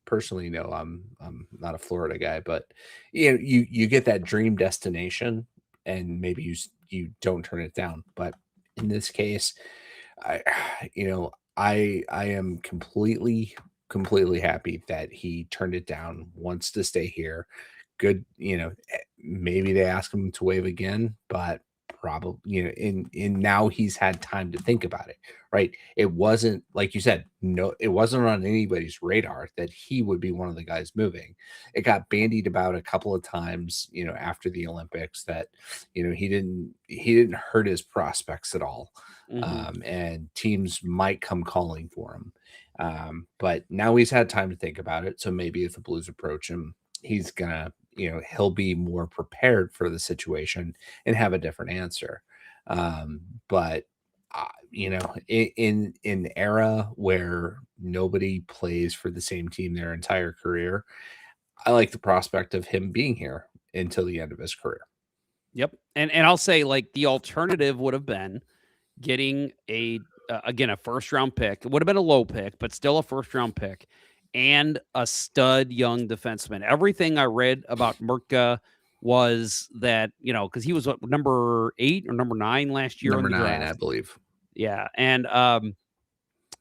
personally, no, I'm not a Florida guy, but you get that dream destination, and maybe you don't turn it down. But in this case, I am completely happy that he turned it down, wants to stay here. Good, maybe they ask him to waive again, but probably, in now he's had time to think about it, right? It wasn't, like you said, no, it wasn't on anybody's radar that he would be one of the guys moving. It got bandied about a couple of times, after the Olympics, that he didn't hurt his prospects at all. And teams might come calling for him. But now he's had time to think about it. So maybe if the Blues approach him, he's gonna, he'll be more prepared for the situation and have a different answer. But in an era where nobody plays for the same team their entire career, I like the prospect of him being here until the end of his career. Yep. And I'll say, like, the alternative would have been getting again, a first round pick. It would have been a low pick, but still a first round pick, and a stud young defenseman. Everything I read about Murtka was that, because he was number 8 or number 9 last year. Number in the 9, draft. I believe. Yeah. And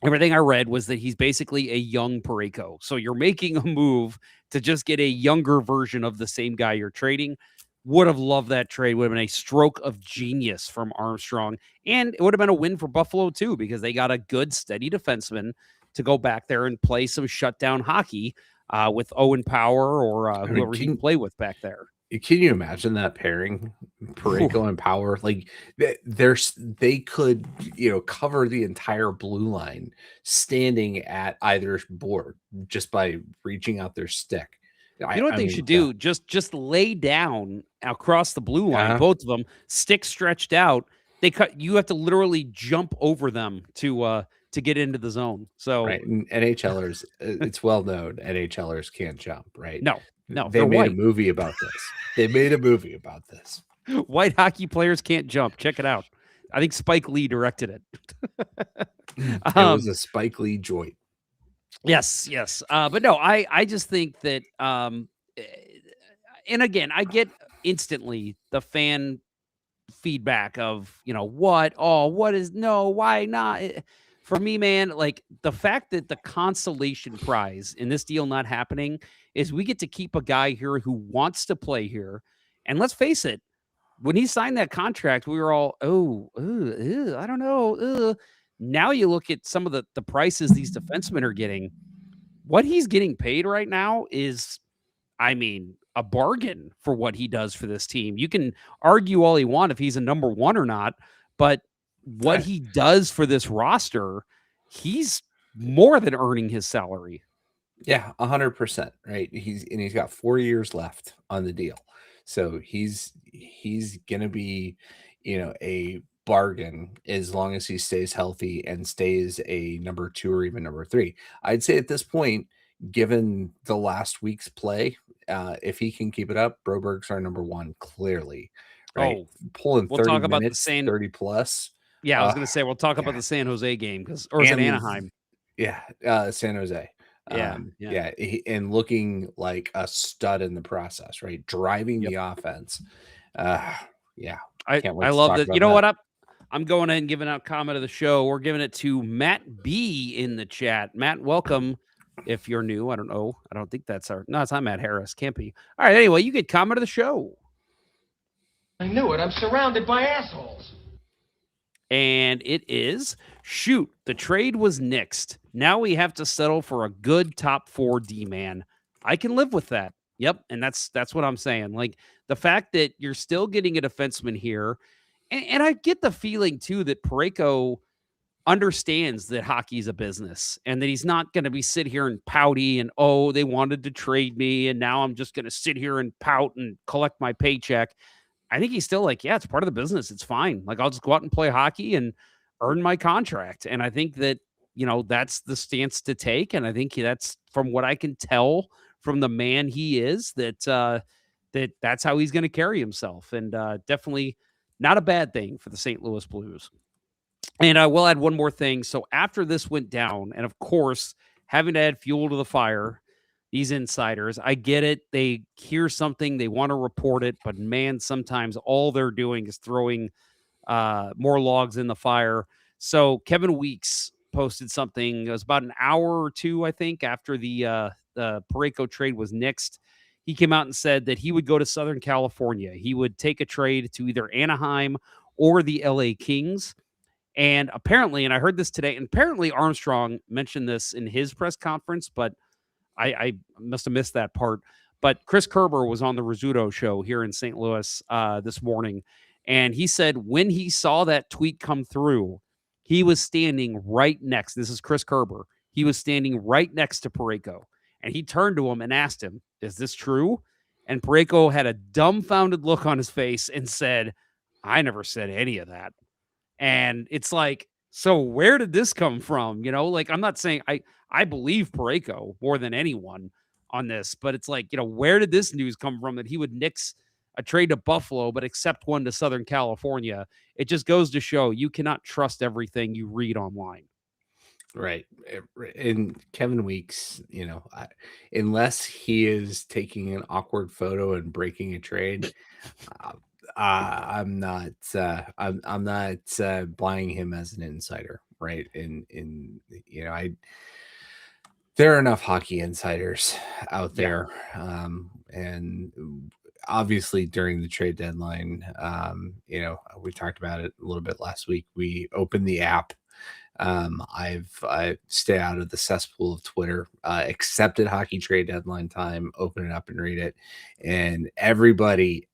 everything I read was that he's basically a young Parayko. So you're making a move to just get a younger version of the same guy you're trading. Would have loved that trade. Would have been a stroke of genius from Armstrong. And it would have been a win for Buffalo, too, because they got a good, steady defenseman to go back there and play some shutdown hockey with Owen Power or whoever he can play with back there. Can you imagine that pairing, Parayko and Power? Like, they could, cover the entire blue line standing at either board just by reaching out their stick. You know what they should do? Just lay down across the blue line, both of them, sticks stretched out. You have to literally jump over them to get into the zone. So right. And NHLers, it's well known NHLers can't jump, right? No, they made a movie about this. White hockey players can't jump. Check it out. I think Spike Lee directed it. It was a Spike Lee joint. Yes. But no, I just think that, and again, I get instantly the fan feedback of, why not? For me, man, like, the fact that the consolation prize in this deal not happening is we get to keep a guy here who wants to play here. And let's face it, when he signed that contract, we were all, I don't know. Now you look at some of the prices these defensemen are getting. What he's getting paid right now is, a bargain for what he does for this team. You can argue all you want if he's a number 1 or not, but what he does for this roster, he's more than earning his salary. Yeah, 100%. Right. He's got 4 years left on the deal. So he's going to be, a bargain as long as he stays healthy and stays a number 2 or even number 3. I'd say at this point, given the last week's play, if he can keep it up, Broberg's our number 1, clearly. Right. Pulling 30 minutes, 30 plus. Yeah, I was going to say, we'll talk about the San Jose game or is it Anaheim? Yeah, San Jose. And looking like a stud in the process, right? Driving the offense. I love that. You know what? I'm going ahead and giving out comment of the show. We're giving it to Matt B in the chat. Matt, welcome. If you're new, I don't know. I don't think that's it's not Matt Harris. Can't be. All right. Anyway, you get comment of the show. I knew it. I'm surrounded by assholes. And it is, shoot, the trade was nixed. Now we have to settle for a good top 4 D-man. I can live with that. Yep, and that's what I'm saying. Like the fact that you're still getting a defenseman here, and I get the feeling too that Parayko understands that hockey's a business and that he's not going to be sit here and pouty and, oh, they wanted to trade me and now I'm just going to sit here and pout and collect my paycheck. I think he's still like, yeah, it's part of the business. It's fine. Like I'll just go out and play hockey and earn my contract. And I think that, that's the stance to take. And I think that's, from what I can tell from the man he is, that's how he's going to carry himself. And definitely not a bad thing for the St. Louis Blues. And I will add one more thing. So after this went down, and of course, having to add fuel to the fire, these insiders, I get it. They hear something, they want to report it, but man, sometimes all they're doing is throwing more logs in the fire. So Kevin Weeks posted something. It was about an hour or two, I think, after the Parayko trade was nixed. He came out and said that he would go to Southern California. He would take a trade to either Anaheim or the LA Kings. And apparently, and I heard this today, and apparently Armstrong mentioned this in his press conference, but I must have missed that part. But Chris Kerber was on the Rizzuto show here in St. Louis this morning, and he said when he saw that tweet come through, he was standing right next. This is Chris Kerber. He was standing right next to Parayko, and he turned to him and asked him, "Is this true?" And Parayko had a dumbfounded look on his face and said, "I never said any of that." And it's like, so where did this come from? Like, I'm not saying I believe Parayko more than anyone on this, but it's like, where did this news come from that he would nix a trade to Buffalo, but accept one to Southern California? It just goes to show you cannot trust everything you read online. Right. And Kevin Weeks, unless he is taking an awkward photo and breaking a trade, I'm not buying him as an insider, right? There are enough hockey insiders out there. And obviously during the trade deadline, we talked about it a little bit last week. We opened the app. I stay out of the cesspool of Twitter, accepted hockey trade deadline time, open it up and read it. And everybody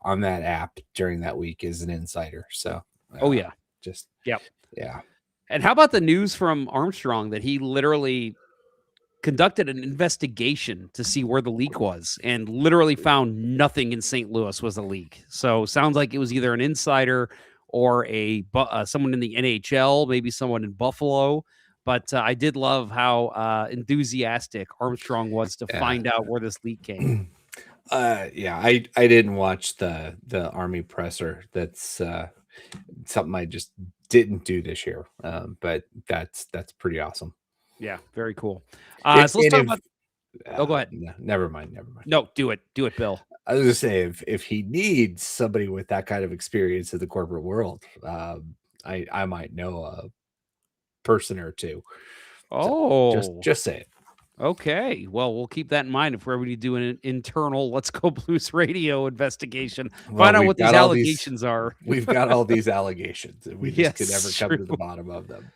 on that app during that week is an insider. So, yeah. And how about the news from Armstrong that he literally conducted an investigation to see where the leak was and literally found nothing in St. Louis was a leak. So sounds like it was either an insider or someone in the NHL, maybe someone in Buffalo. But I did love how enthusiastic Armstrong was to find out where this leak came. I didn't watch the Army presser. That's something I just didn't do this year. But that's pretty awesome. Yeah, very cool. So let's talk about. Go ahead. No, never mind. No, do it, Bill. I was gonna say if he needs somebody with that kind of experience in the corporate world, I might know a person or two. Oh, so just say it. Okay, well, we'll keep that in mind if we're ever to do an internal Let's Go Blues radio investigation. Find out what these allegations are. We've got all these allegations, and we just could never come to the bottom of them.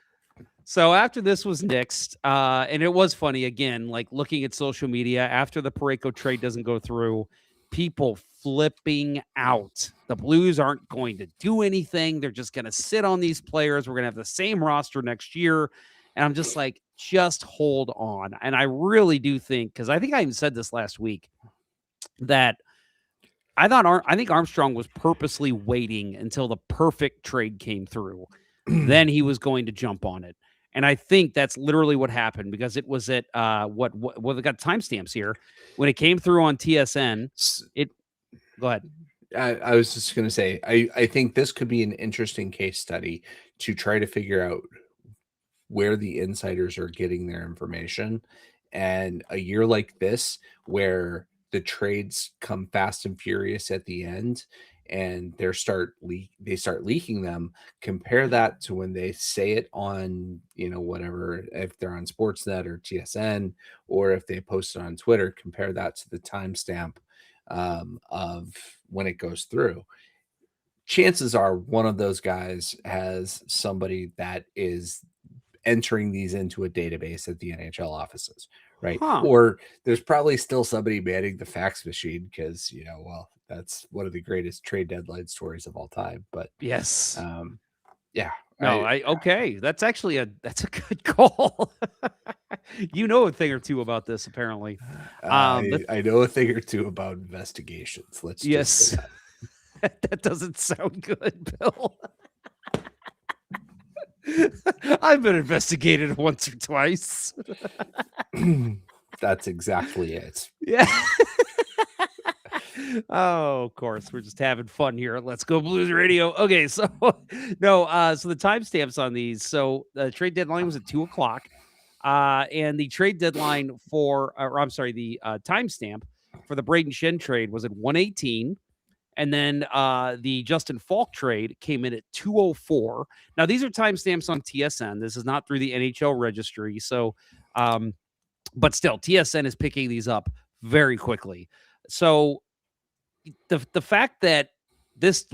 So after this was nixed, and it was funny, again, like looking at social media, after the Parayko trade doesn't go through, people flipping out. The Blues aren't going to do anything. They're just going to sit on these players. We're going to have the same roster next year. And I'm just like, just hold on. And I really do think, because I think I even said this last week, that I think Armstrong was purposely waiting until the perfect trade came through. Then he was going to jump on it. And I think that's literally what happened, because it was at what they got timestamps here when it came through on TSN. Go ahead. I was just going to say, I think this could be an interesting case study to try to figure out where the insiders are getting their information. And a year like this, where the trades come fast and furious at the end, and they start leaking them, compare that to when they say it on, whatever, if they're on Sportsnet or TSN, or if they post it on Twitter, compare that to the timestamp of when it goes through. Chances are one of those guys has somebody that is entering these into a database at the NHL offices, right? Huh. Or there's probably still somebody manning the fax machine because, that's one of the greatest trade deadline stories of all time. But Yes. yeah. No, okay. That's actually that's a good call. You know a thing or two about this, apparently. I know a thing or two about investigations. Let's just say Yes. That doesn't sound good, Bill. I've been investigated once or twice. That's exactly it. Yeah. Oh, of course. We're just having fun here at Let's Go Blues Radio. Okay, so no, so the timestamps on these. So the trade deadline was at 2:00. And the trade deadline the timestamp for the Brayden Schenn trade was at 1:18. And then the Justin Faulk trade came in at 2:04. Now, these are timestamps on TSN. This is not through the NHL registry. So, but still, TSN is picking these up very quickly. So the fact that these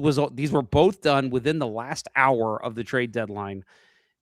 were both done within the last hour of the trade deadline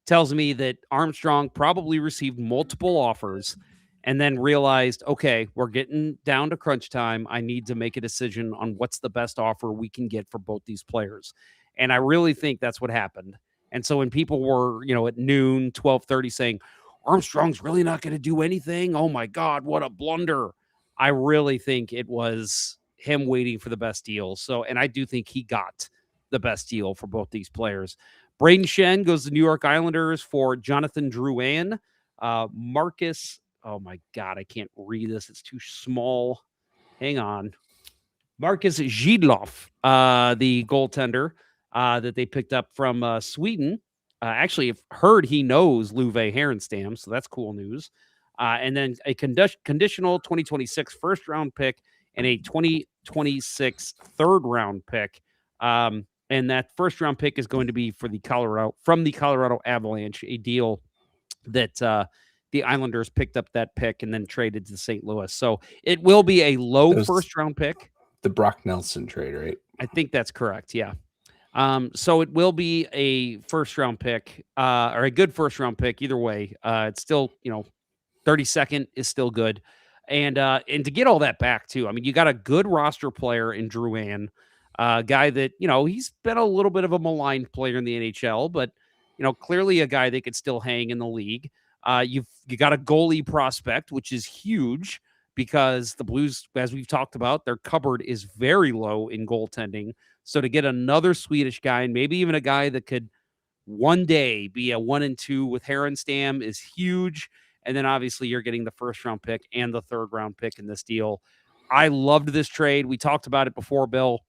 tells me that Armstrong probably received multiple offers and then realized, okay, we're getting down to crunch time. I need to make a decision on what's the best offer we can get for both these players. And I really think that's what happened. And so when people were, at noon, 12:30 saying, Armstrong's really not going to do anything. Oh my God, what a blunder. I really think it was him waiting for the best deal. So, and I do think he got the best deal for both these players. Brayden Schenn goes to New York Islanders for Jonathan Drouin. Marcus, oh my God, I can't read this. It's too small. Hang on. Marcus Zhidlov, the goaltender that they picked up from Sweden. Actually, I've heard he knows Luve Herenstam, so that's cool news. And then a conditional 2026 first-round pick and a 2026 third-round pick. And that first-round pick is going to be from the Colorado Avalanche, a deal that the Islanders picked up that pick and then traded to St. Louis. So it will be a low first-round pick. The Brock Nelson trade, right? I think that's correct, yeah. So it will be a first-round pick or a good first-round pick either way. It's still, 32nd is still good. And to get all that back, too, I mean, you got a good roster player in Drouin, a guy that, he's been a little bit of a maligned player in the NHL, but, clearly a guy that could still hang in the league. You got a goalie prospect, which is huge because the Blues, as we've talked about, their cupboard is very low in goaltending. So to get another Swedish guy, and maybe even a guy that could one day be a 1-2 with Herenstam is huge. And then obviously you're getting the first-round pick and the third-round pick in this deal. I loved this trade. We talked about it before, Bill,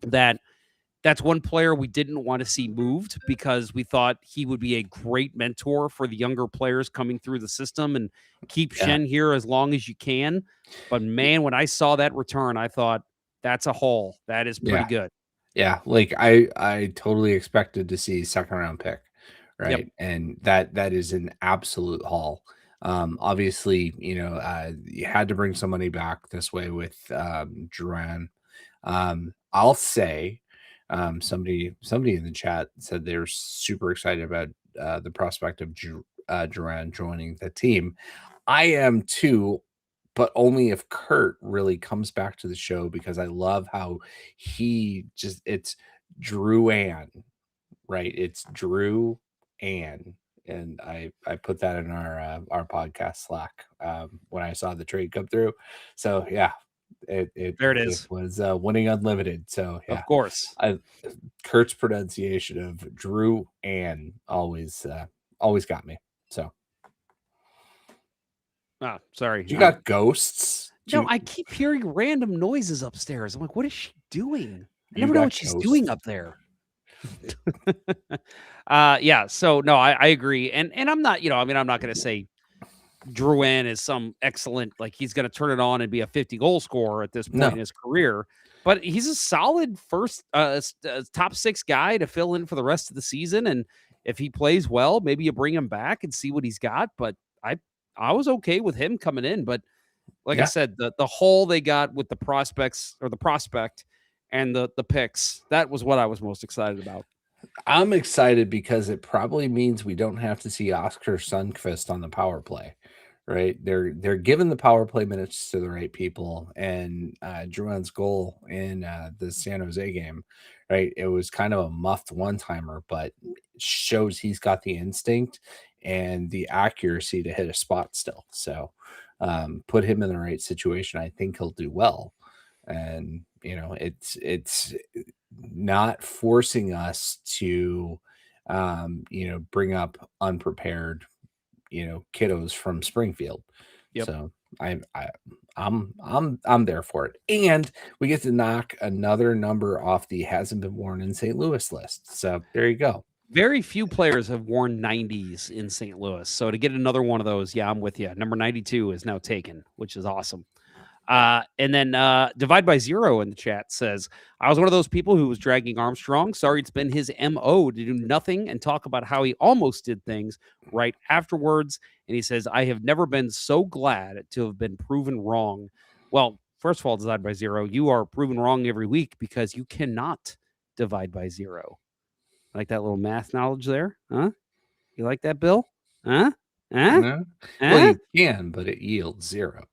that's one player we didn't want to see moved because we thought he would be a great mentor for the younger players coming through the system and keep Schenn here as long as you can. But, man, when I saw that return, I thought, that's a haul. That is pretty good. Yeah, like I totally expected to see second-round pick, right? Yep. And that is an absolute haul. Obviously, you had to bring some money back this way with Duran. I'll say somebody in the chat said they're super excited about the prospect of Duran joining the team. I am too, but only if Kurt really comes back to the show because I love how it's Drouin, right? It's Drew and I put that in our podcast Slack when I saw the trade come through. So yeah, there it is. It was winning unlimited. So yeah, of course, Kurt's pronunciation of Drew and always got me. So. Oh, sorry. You got ghosts? No, I keep hearing random noises upstairs. I'm like, what is she doing? I never know what she's doing up there. Yeah. So no, I agree. And I'm not, I'm not going to say Drouin is some excellent, like he's going to turn it on and be a 50 goal scorer at this point in his career, but he's a solid first top 6 guy to fill in for the rest of the season. And if he plays well, maybe you bring him back and see what he's got. But I was okay with him coming in, but like I said, the hole they got with the prospects or the prospect and the picks, that was what I was most excited about. I'm excited because it probably means we don't have to see Oscar Sundqvist on the power play, right? They're giving the power play minutes to the right people. And Drouin's goal in the San Jose game, right? It was kind of a muffed one-timer, but shows he's got the instinct and the accuracy to hit a spot still. So put him in the right situation. I think he'll do well. And it's not forcing us to bring up unprepared kiddos from Springfield. Yep. So I'm there for it. And we get to knock another number off the hasn't been worn in St. Louis list. So there you go. Very few players have worn 90s in St. Louis. So to get another one of those, yeah, I'm with you. Number 92 is now taken, which is awesome. And then Divide by Zero in the chat says, I was one of those people who was dragging Armstrong. Sorry, it's been his MO to do nothing and talk about how he almost did things right afterwards. And he says, I have never been so glad to have been proven wrong. Well, first of all, Divide by Zero, you are proven wrong every week because you cannot divide by zero. Like that little math knowledge there? Huh? You like that, Bill? Huh? No? Well, you can, but it yields zero.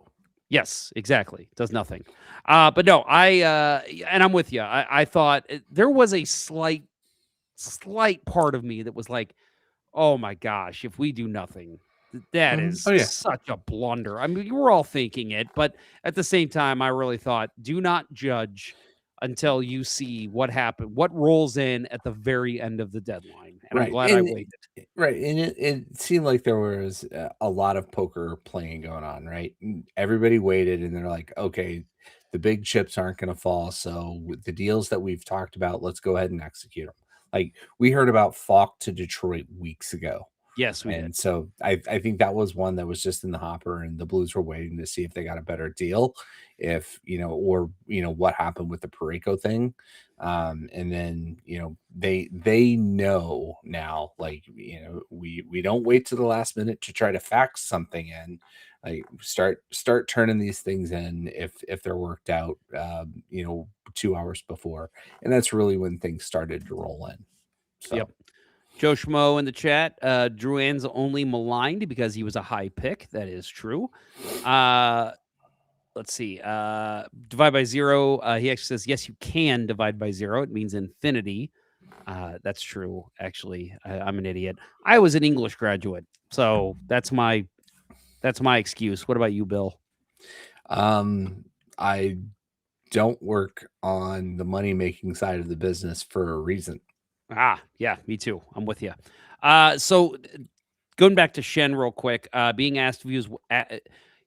Yes, exactly. Does nothing. But no, and I'm with you. I thought there was a slight part of me that was like, oh my gosh, if we do nothing, that is such a blunder. I mean, you were all thinking it, but at the same time, I really thought, do not judge until you see what happened, what rolls in at the very end of the deadline. And I'm glad I waited. Right. And it seemed like there was a lot of poker playing going on, right? And everybody waited and they're like, okay, the big chips aren't going to fall. So with the deals that we've talked about, let's go ahead and execute them. Like we heard about Faulk to Detroit weeks ago. Yes, we did. So I think that was one that was just in the hopper, and the Blues were waiting to see if they got a better deal, or what happened with the Parayko thing. And then, they know now, like, we don't wait to the last minute to try to fax something in. Like start turning these things in if they're worked out, 2 hours before. And that's really when things started to roll in. So. Yep. Joe Schmo in the chat, Drouin's only maligned because he was a high pick. That is true. Let's see. Divide by zero. He actually says, yes, you can divide by zero. It means infinity. That's true, actually. I'm an idiot. I was an English graduate, so that's my excuse. What about you, Bill? I don't work on the money-making side of the business for a reason. Yeah, me too. I'm with you. So going back to Schenn real quick, being asked if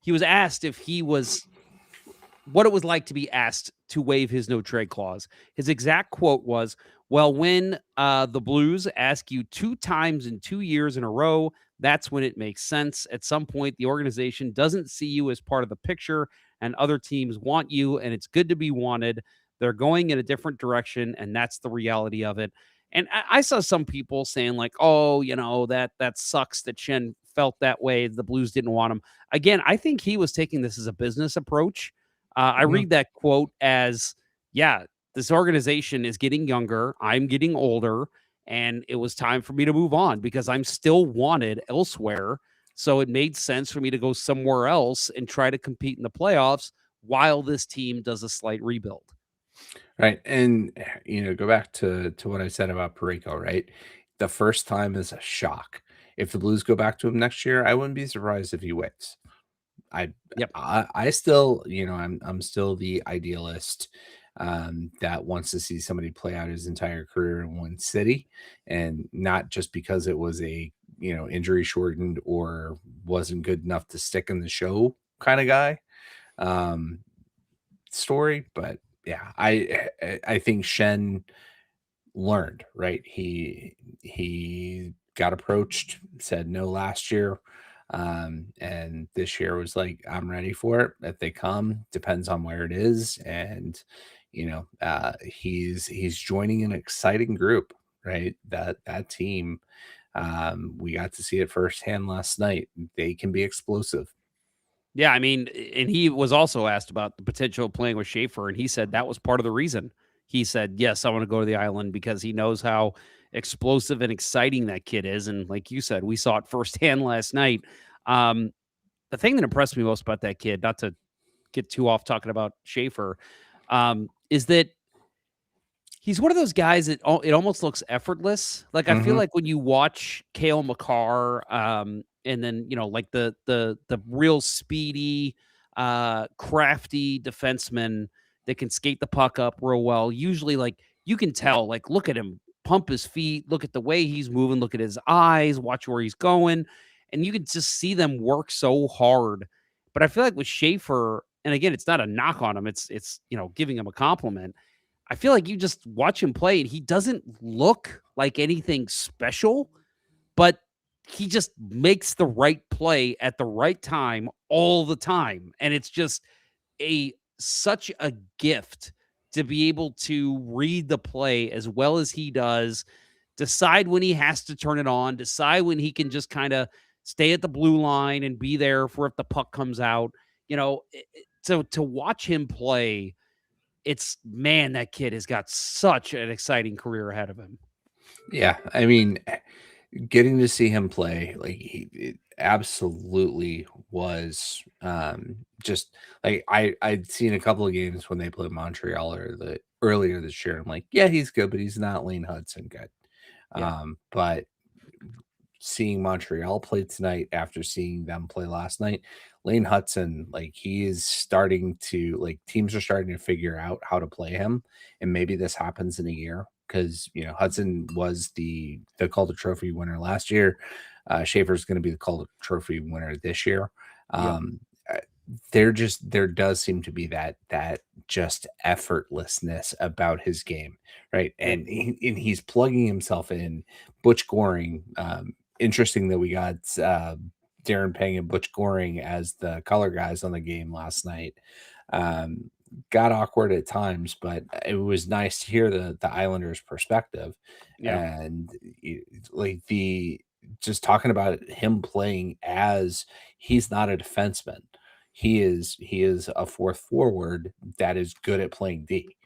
he was asked if he was, what it was like to be asked to waive his no trade clause. His exact quote was, well, when the Blues ask you 2 times in 2 years in a row, that's when it makes sense. At some point, the organization doesn't see you as part of the picture and other teams want you, and it's good to be wanted. They're going in a different direction, and that's the reality of it. And I saw some people saying like, oh, that sucks that Schenn felt that way. The Blues didn't want him. Again, I think he was taking this as a business approach. I read that quote as, yeah, this organization is getting younger. I'm getting older, and it was time for me to move on because I'm still wanted elsewhere. So it made sense for me to go somewhere else and try to compete in the playoffs while this team does a slight rebuild. Right. And, go back to what I said about Parayko, right? The first time is a shock. If the Blues go back to him next year, I wouldn't be surprised if he wins. I still, I'm still the idealist that wants to see somebody play out his entire career in one city, and not just because it was a, injury shortened or wasn't good enough to stick in the show kind of guy story. But yeah, I think Schenn learned, right? He got approached, said no last year. And this year was like, I'm ready for it. If they come, depends on where it is. And, he's joining an exciting group, right? That team, we got to see it firsthand last night. They can be explosive. Yeah, I mean, and he was also asked about the potential of playing with Schaefer, and he said that was part of the reason. He said, yes, I want to go to the island because he knows how explosive and exciting that kid is. And like you said, we saw it firsthand last night. the thing that impressed me most about that kid, not to get too off talking about Schaefer, is that he's one of those guys that it almost looks effortless. Like I feel like when you watch Cale Makar, and then like the real speedy, crafty defenseman that can skate the puck up real well. Usually, like you can tell, like look at him pump his feet, look at the way he's moving, look at his eyes, watch where he's going, and you can just see them work so hard. But I feel like with Schaefer, and again, it's not a knock on him; it's giving him a compliment. I feel like you just watch him play and he doesn't look like anything special, but he just makes the right play at the right time all the time. And it's just such a gift to be able to read the play as well as he does, decide when he has to turn it on, decide when he can just kind of stay at the blue line and be there for if the puck comes out. So to watch him play, that kid has got such an exciting career ahead of him. Yeah, I mean, getting to see him play, like it absolutely was just like I'd seen a couple of games when they played Montreal earlier this year. I'm like, yeah, he's good, but he's not Lane Hudson good. Yeah. But seeing Montreal play tonight after seeing them play last night, Lane Hudson, like he is starting to teams are starting to figure out how to play him, and maybe this happens in a year because Hudson was the Calder Trophy winner last year. Schaefer's going to be the Calder Trophy winner this year. There does seem to be that just effortlessness about his game, right? And he's plugging himself in. Butch Goring. Interesting that we got Darren Pang and Butch Goring as the color guys on the game last night. Got awkward at times, but it was nice to hear the Islanders' perspective. And just talking about him playing as he's not a defenseman. He is a fourth forward that is good at playing D.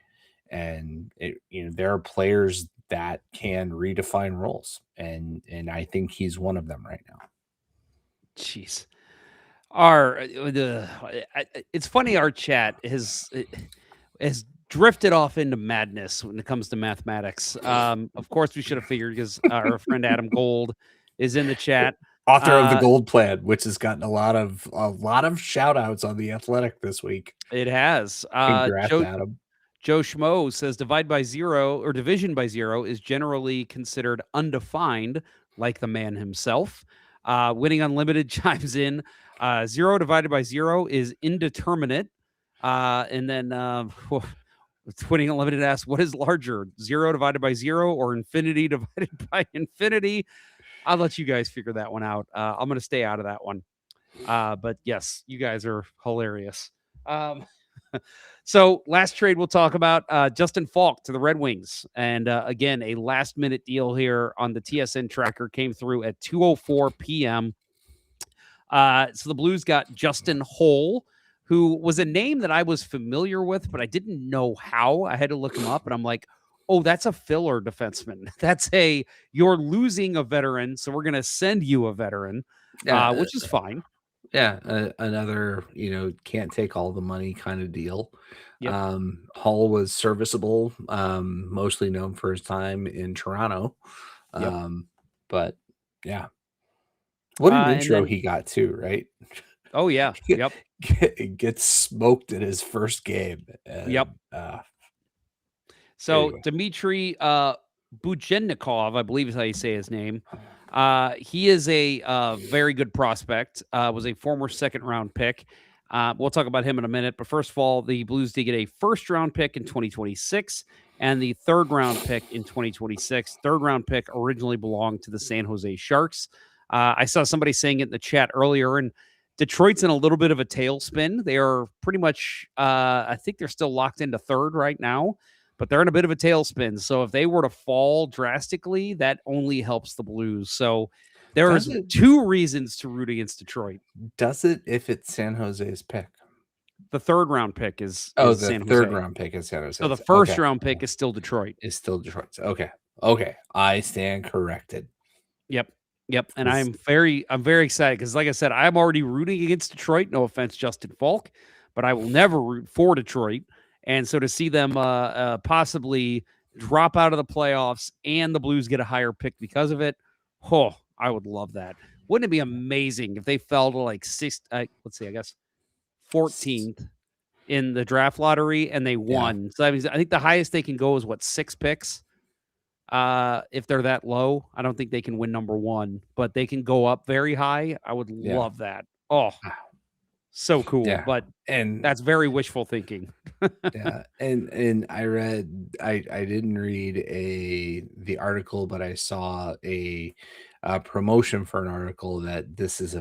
And there are players that can redefine roles, and I think he's one of them right now. Jeez. It's funny, our chat has drifted off into madness when it comes to mathematics. Of course, we should have figured because our friend Adam Gold is in the chat, author of the Gold Plan, which has gotten a lot of shout outs on The Athletic this week. It has. Congrats, Adam. Joe Schmo says division by zero is generally considered undefined, like the man himself. Winning Unlimited chimes in. 0 divided by 0 is indeterminate. And then Winning Unlimited asks, what is larger, 0 divided by 0 or infinity divided by infinity? I'll let you guys figure that one out. I'm going to stay out of that one. But yes, you guys are hilarious. So last trade we'll talk about, Justin Faulk to the Red Wings. And again, a last-minute deal here on the TSN tracker came through at 2:04 p.m. So the Blues got Justin Holl, who was a name that I was familiar with, but I didn't know how. I had to look him up, and I'm like, oh, that's a filler defenseman. You're losing a veteran, so we're going to send you a veteran, which is fine. Yeah, another, can't take all the money kind of deal. Yep. Hall was serviceable, mostly known for his time in Toronto. Yep. But yeah. What an intro he got too, right? Oh, yeah. Yep. Gets smoked in his first game. Yep. So anyway. Dmitry Buchennikov, I believe is how you say his name. He is a very good prospect, was a former second-round pick. We'll talk about him in a minute. But first of all, the Blues did get a first-round pick in 2026 and the third-round pick in 2026. Third-round pick originally belonged to the San Jose Sharks. I saw somebody saying it in the chat earlier, and Detroit's in a little bit of a tailspin. They are pretty much, I think they're still locked into third right now, but they're in a bit of a tailspin. So if they were to fall drastically, that only helps the Blues. So there are two reasons to root against Detroit. Does it if it's San Jose's pick? The third round pick is the San Jose. Third round pick is San Jose. So the first round pick is still Detroit. Is still Detroit. Okay. I stand corrected. Yep. Yep, and I'm very excited because, like I said, I'm already rooting against Detroit. No offense, Justin Faulk, but I will never root for Detroit. And so to see them possibly drop out of the playoffs and the Blues get a higher pick because of it, I would love that. Wouldn't it be amazing if they fell to like 14th in the draft lottery and they won? So that means I think the highest they can go is 6 picks. If they're that low, I don't think they can win number 1, but they can go up very high. I would love that. Oh, so cool. Yeah. But And that's very wishful thinking. yeah. And I didn't read the article, but I saw a promotion for an article that this is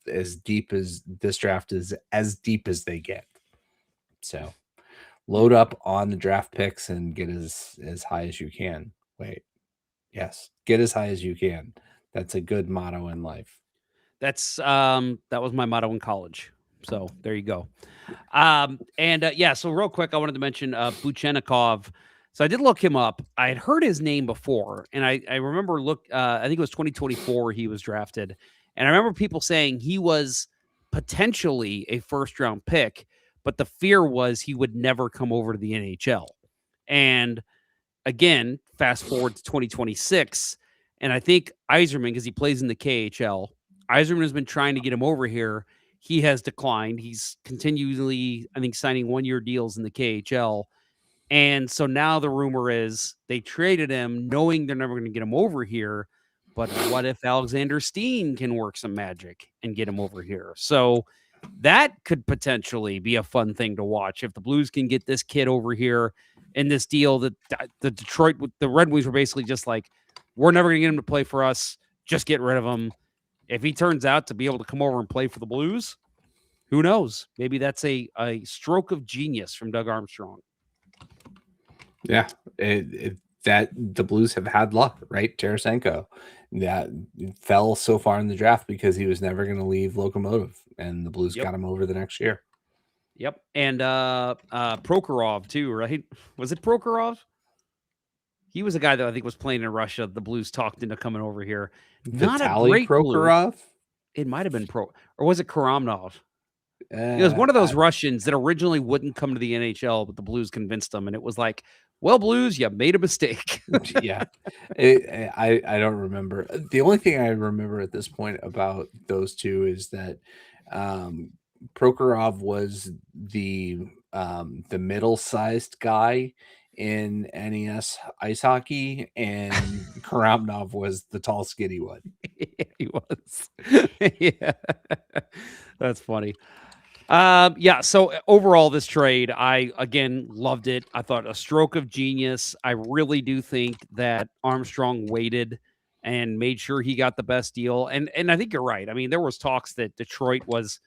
this draft is as deep as they get. So load up on the draft picks and get as high as you can. Yes, get as high as you can. That's a good motto in life. That's that was my motto in college. So there you go. So real quick, I wanted to mention Buchenikov. So I did look him up. I had heard his name before, and I remember I think it was 2024 he was drafted. And I remember people saying he was potentially a first-round pick, but the fear was he would never come over to the NHL. And again, fast forward to 2026, and I think Yzerman, because he plays in the KHL, Yzerman has been trying to get him over here. He has declined. He's continually, I think, signing 1-year deals in the KHL. And so now the rumor is they traded him knowing they're never going to get him over here. But what if Alexander Steen can work some magic and get him over here? So that could potentially be a fun thing to watch if the Blues can get this kid over here in this deal that the Detroit, the Red Wings were basically just like, we're never going to get him to play for us. Just get rid of him. If he turns out to be able to come over and play for the Blues, who knows? Maybe that's a stroke of genius from Doug Armstrong. Yeah, that the Blues have had luck, right? Tarasenko that fell so far in the draft because he was never going to leave Locomotive, and the Blues got him over the next year. Yep, and Prokhorov too, right? Was it Prokhorov? He was a guy that I think was playing in Russia. The Blues talked into coming over here. Not Vitaly a great Prokhorov. Blue. It might have been or was it Karamnov? It was one of those Russians that originally wouldn't come to the NHL, but the Blues convinced them, and it was like, well, Blues, you made a mistake. Yeah, I don't remember. The only thing I remember at this point about those two is that Prokhorov was the middle-sized guy in NES ice hockey, and Karamnov was the tall, skinny one. He was. Yeah, that's funny. So overall, this trade, I again loved it. I thought a stroke of genius. I really do think that Armstrong waited and made sure he got the best deal. And I think you're right. I mean, there was talks that Detroit was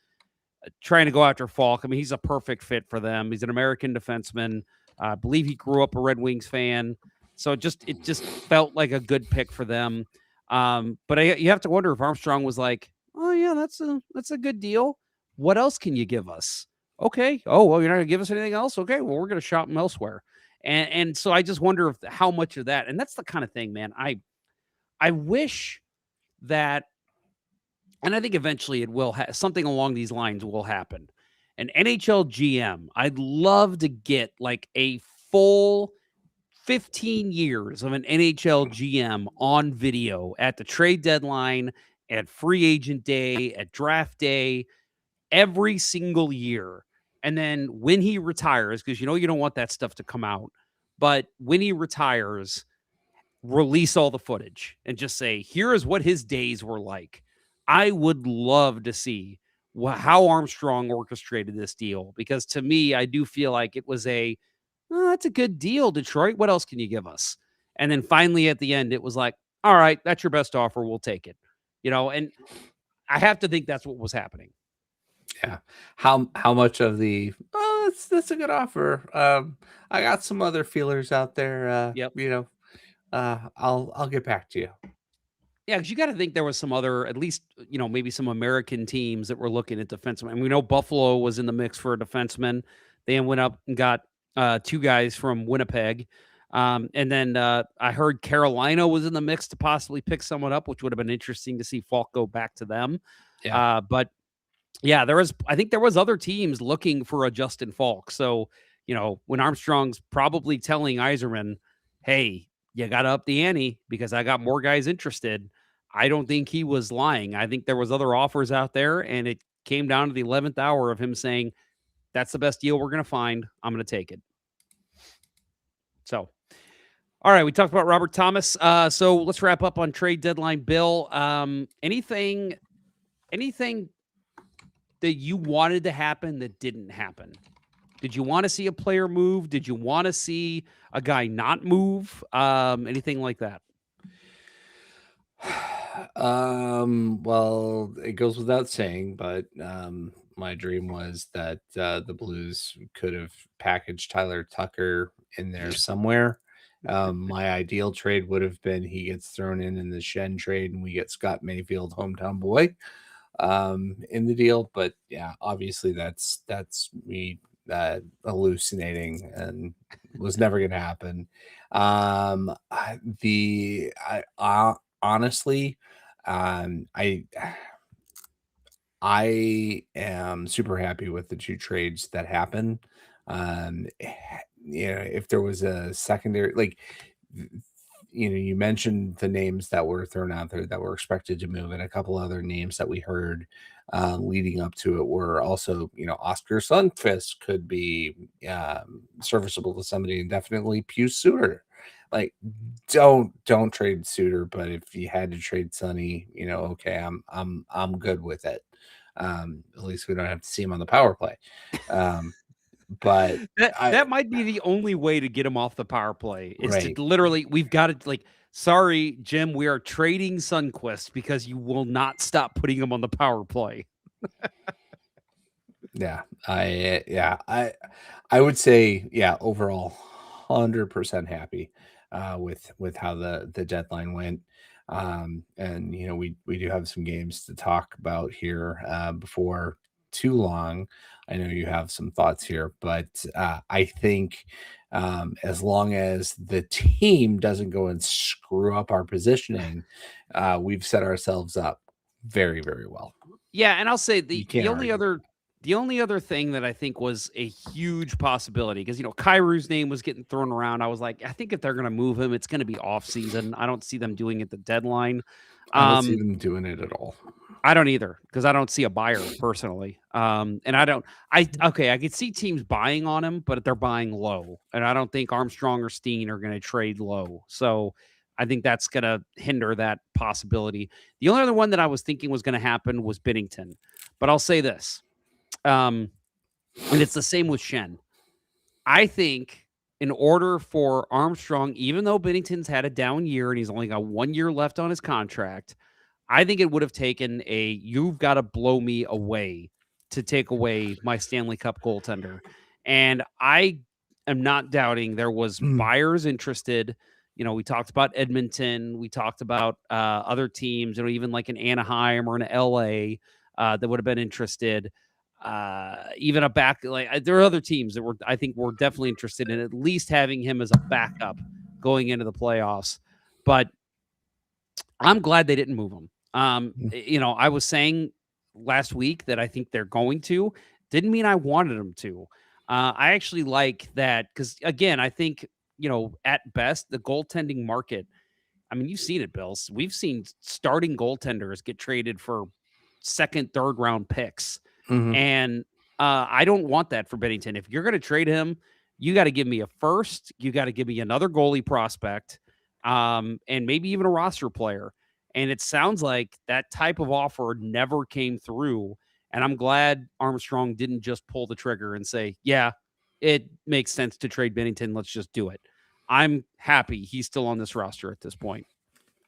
trying to go after Faulk. I mean, he's a perfect fit for them. He's an American defenseman. I believe he grew up a Red Wings fan. So it just felt like a good pick for them. But you have to wonder if Armstrong was like, oh yeah, that's a good deal. What else can you give us? Okay. Oh, well, you're not gonna give us anything else. Okay. Well, we're gonna shop them elsewhere. And so I just wonder how much of that, and that's the kind of thing, man. I wish that, and I think eventually it will something along these lines will happen. An NHL GM, I'd love to get like a full 15 years of an NHL GM on video at the trade deadline, at free agent day, at draft day, every single year. And then when he retires, because you don't want that stuff to come out, but when he retires, release all the footage and just say, here is what his days were like. I would love to see how Armstrong orchestrated this deal, because to me, I do feel like it was that's a good deal, Detroit. What else can you give us? And then finally at the end, it was like, all right, that's your best offer. We'll take it. And I have to think that's what was happening. Yeah. How much of the that's a good offer. I got some other feelers out there. Yep. I'll get back to you. Yeah, because you got to think there was some other, at least, maybe some American teams that were looking at defensemen. And we know Buffalo was in the mix for a defenseman. They went up and got 2 guys from Winnipeg. And then I heard Carolina was in the mix to possibly pick someone up, which would have been interesting to see Faulk go back to them. Yeah. But yeah, I think there was other teams looking for a Justin Faulk. So, when Armstrong's probably telling Yzerman, hey, you got to up the ante because I got more guys interested. I don't think he was lying. I think there was other offers out there, and it came down to the 11th hour of him saying, that's the best deal we're going to find. I'm going to take it. So, all right, we talked about Robert Thomas. So let's wrap up on trade deadline, Bill. Anything that you wanted to happen that didn't happen? Did you want to see a player move? Did you want to see a guy not move? Anything like that? Well, it goes without saying, but my dream was that the Blues could have packaged Tyler Tucker in there somewhere. My ideal trade would have been he gets thrown in the Schenn trade and we get Scott Mayfield, hometown boy, in the deal. But yeah, obviously that's me hallucinating and was never going to happen. Honestly, I am super happy with the two trades that happened. If there was a secondary, you mentioned the names that were thrown out there that were expected to move, and a couple other names that we heard leading up to it were also, Oscar Sundqvist could be serviceable to somebody, and definitely Pius Suter. Like, don't trade Suter, but if you had to trade Sonny, okay, I'm good with it. At least we don't have to see him on the power play. But that might be the only way to get him off the power play is Right. to literally, we've got to sorry, Jim, we are trading Sundqvist because you will not stop putting him on the power play. Yeah, I would say, overall 100% happy with how the deadline went. And we do have some games to talk about here before too long. I know you have some thoughts here, but I think as long as the team doesn't go and screw up our positioning, we've set ourselves up very, very well. Yeah, and I'll say the only argue. other thing that I think was a huge possibility, because Kairu's name was getting thrown around. I was like, I think if they're going to move him, it's going to be off season. I don't see them doing it the deadline. I don't see them doing it at all. I don't either, because I don't see a buyer personally. And I could see teams buying on him, but they're buying low, and I don't think Armstrong or Steen are going to trade low. So I think that's going to hinder that possibility. The only other one that I was thinking was going to happen was Binnington, but I'll say this. And it's the same with Schenn. I think in order for Armstrong, even though Binnington's had a down year and he's only got 1 year left on his contract, I think it would have taken you've got to blow me away to take away my Stanley Cup goaltender. And I am not doubting there was buyers interested. We talked about Edmonton. We talked about other teams, even like an Anaheim or an LA that would have been interested. Even a back, there are other teams that I think were definitely interested in at least having him as a backup going into the playoffs. But I'm glad they didn't move him. I was saying last week that I think they're going to. Didn't mean I wanted them to. I actually like that because, again, I think, at best, the goaltending market, I mean, you've seen it, Bills. We've seen starting goaltenders get traded for second, third round picks. Mhm. And I don't want that for Binnington. If you're going to trade him, you got to give me a first. You got to give me another goalie prospect, and maybe even a roster player. And it sounds like that type of offer never came through. And I'm glad Armstrong didn't just pull the trigger and say, yeah, it makes sense to trade Binnington. Let's just do it. I'm happy he's still on this roster at this point.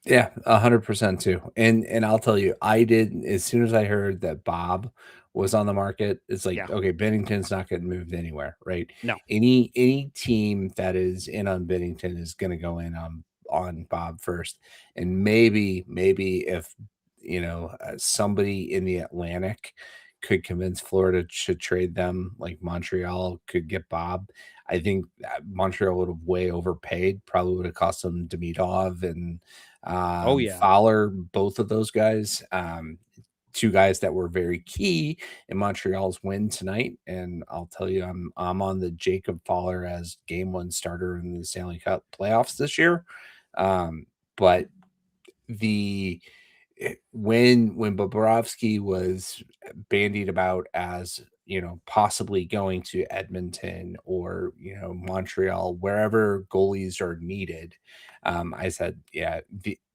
Yeah, 100% too. And I'll tell you, I did, as soon as I heard that Bob was on the market, it's like, okay, Binnington's not getting moved anywhere, right? No. Any team that is in on Binnington is going to go in on Bob first. And maybe if somebody in the Atlantic could convince Florida to trade them. Like Montreal could get Bob. I think Montreal would have way overpaid. Probably would have cost them Demidov and Fowler, both of those guys. Two guys that were very key in Montreal's win tonight. And I'll tell you, I'm on the Jacob Fowler as game one starter in the Stanley Cup playoffs this year. But when Bobrovsky was bandied about as, possibly going to Edmonton or, Montreal, wherever goalies are needed, I said,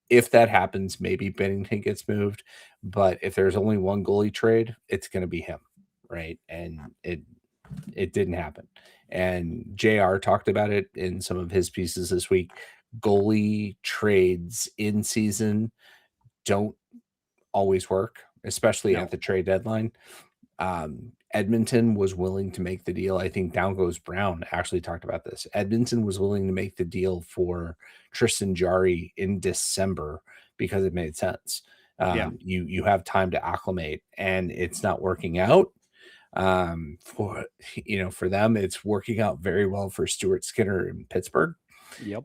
if that happens, maybe Bennington gets moved. But if there's only one goalie trade, it's going to be him, right? And it didn't happen. And JR talked about it in some of his pieces this week. Goalie trades in season don't always work, especially at the trade deadline. Edmonton was willing to make the deal. I think Down Goes Brown actually talked about this. Edmonton was willing to make the deal for Tristan Jarry in December because it made sense. You have time to acclimate, and it's not working out. For them, it's working out very well for Stuart Skinner in Pittsburgh. Yep.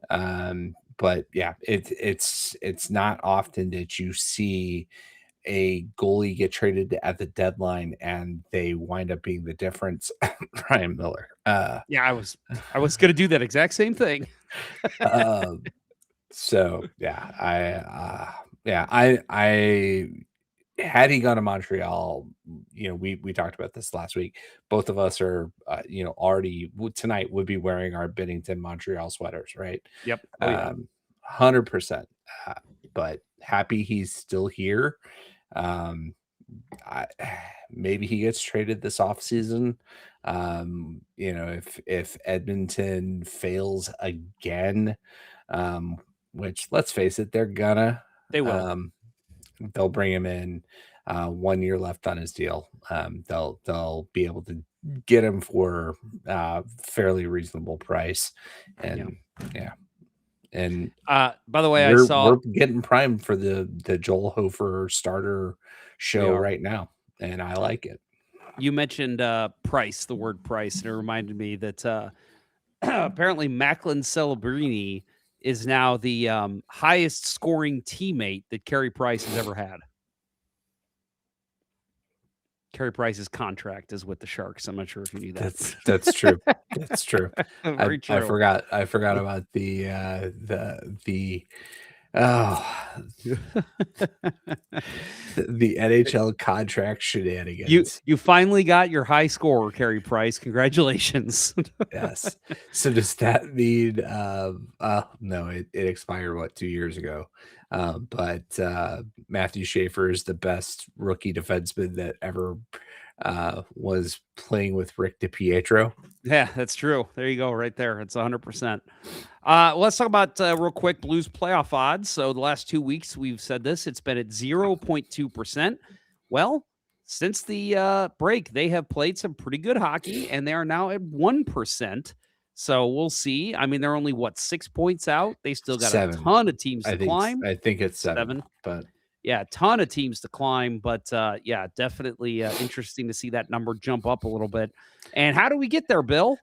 But yeah, it's not often that you see a goalie get traded at the deadline and they wind up being the difference. Ryan Miller. I was going to do that exact same thing. So yeah, I had he gone to Montreal, we talked about this last week. Both of us are, already tonight would be wearing our Bennington Montreal sweaters, right? Yep. 100%. But happy he's still here. Maybe he gets traded this offseason. If Edmonton fails again, which let's face it, they will. They'll bring him in. 1 year left on his deal. They'll be able to get him for fairly reasonable price. And And by the way, we're getting primed for the Joel Hofer starter show right now, and I like it. You mentioned price, the word price, and it reminded me that apparently Macklin Celebrini is now the highest scoring teammate that Carey Price has ever had. Carey Price's contract is with the Sharks. I'm not sure if you knew that. That's true. That's true. Very true. I forgot about the NHL contract shenanigans. You finally got your high score, Carey Price. Congratulations. Yes. So does that mean no, it expired 2 years ago. But Matthew Schaefer is the best rookie defenseman that ever was playing with Rick DiPietro. Yeah, that's true. There you go, right there. It's 100%. Let's talk about real quick Blues playoff odds. So the last 2 weeks we've said this. It's been at 0.2%. Well, since the break, they have played some pretty good hockey, and they are now at 1%. So we'll see. I mean, they're only 6 points out. They still got 7. A ton of teams to climb. I think it's 7. But yeah, a ton of teams to climb. But yeah, definitely interesting to see that number jump up a little bit. And how do we get there, Bill?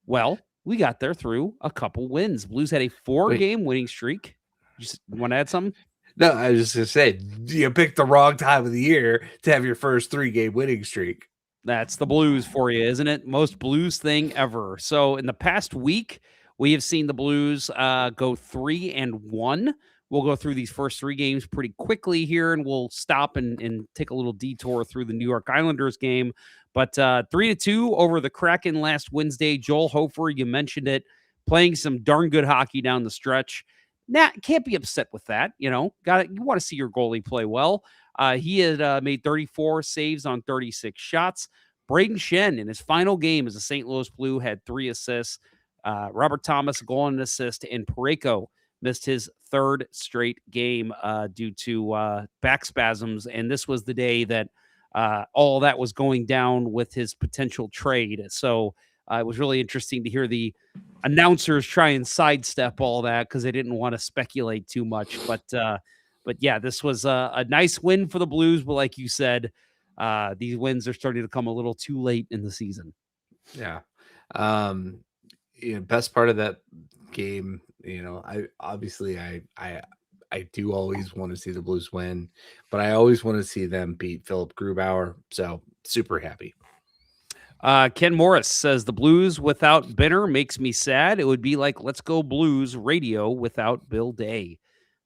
Well, we got there through a couple wins. Blues had a 4-game winning streak. You want to add something? No, I was just going to say, you picked the wrong time of the year to have your first 3-game winning streak. That's the Blues for you, isn't it? Most Blues thing ever. So in the past week, we have seen the Blues go 3-1. We'll go through these first 3 games pretty quickly here, and we'll stop and take a little detour through the New York Islanders game. But 3-2 over the Kraken last Wednesday. Joel Hofer, you mentioned it, playing some darn good hockey down the stretch. Can't be upset with that. You want to see your goalie play well. He had made 34 saves on 36 shots. Brayden Schenn in his final game as a St. Louis Blue had 3 assists. Robert Thomas, a goal and an assist, and Parayko missed his 3rd straight game due to back spasms. And this was the day that all that was going down with his potential trade. So it was really interesting to hear the announcers try and sidestep all that because they didn't want to speculate too much. But yeah, this was a nice win for the Blues. But like you said, these wins are starting to come a little too late in the season. Yeah. Best part of that game, I do always want to see the Blues win, but I always want to see them beat Philip Grubauer. So super happy. Ken Morris says the Blues without Benner makes me sad. It would be like Let's Go Blues radio without Bill Day.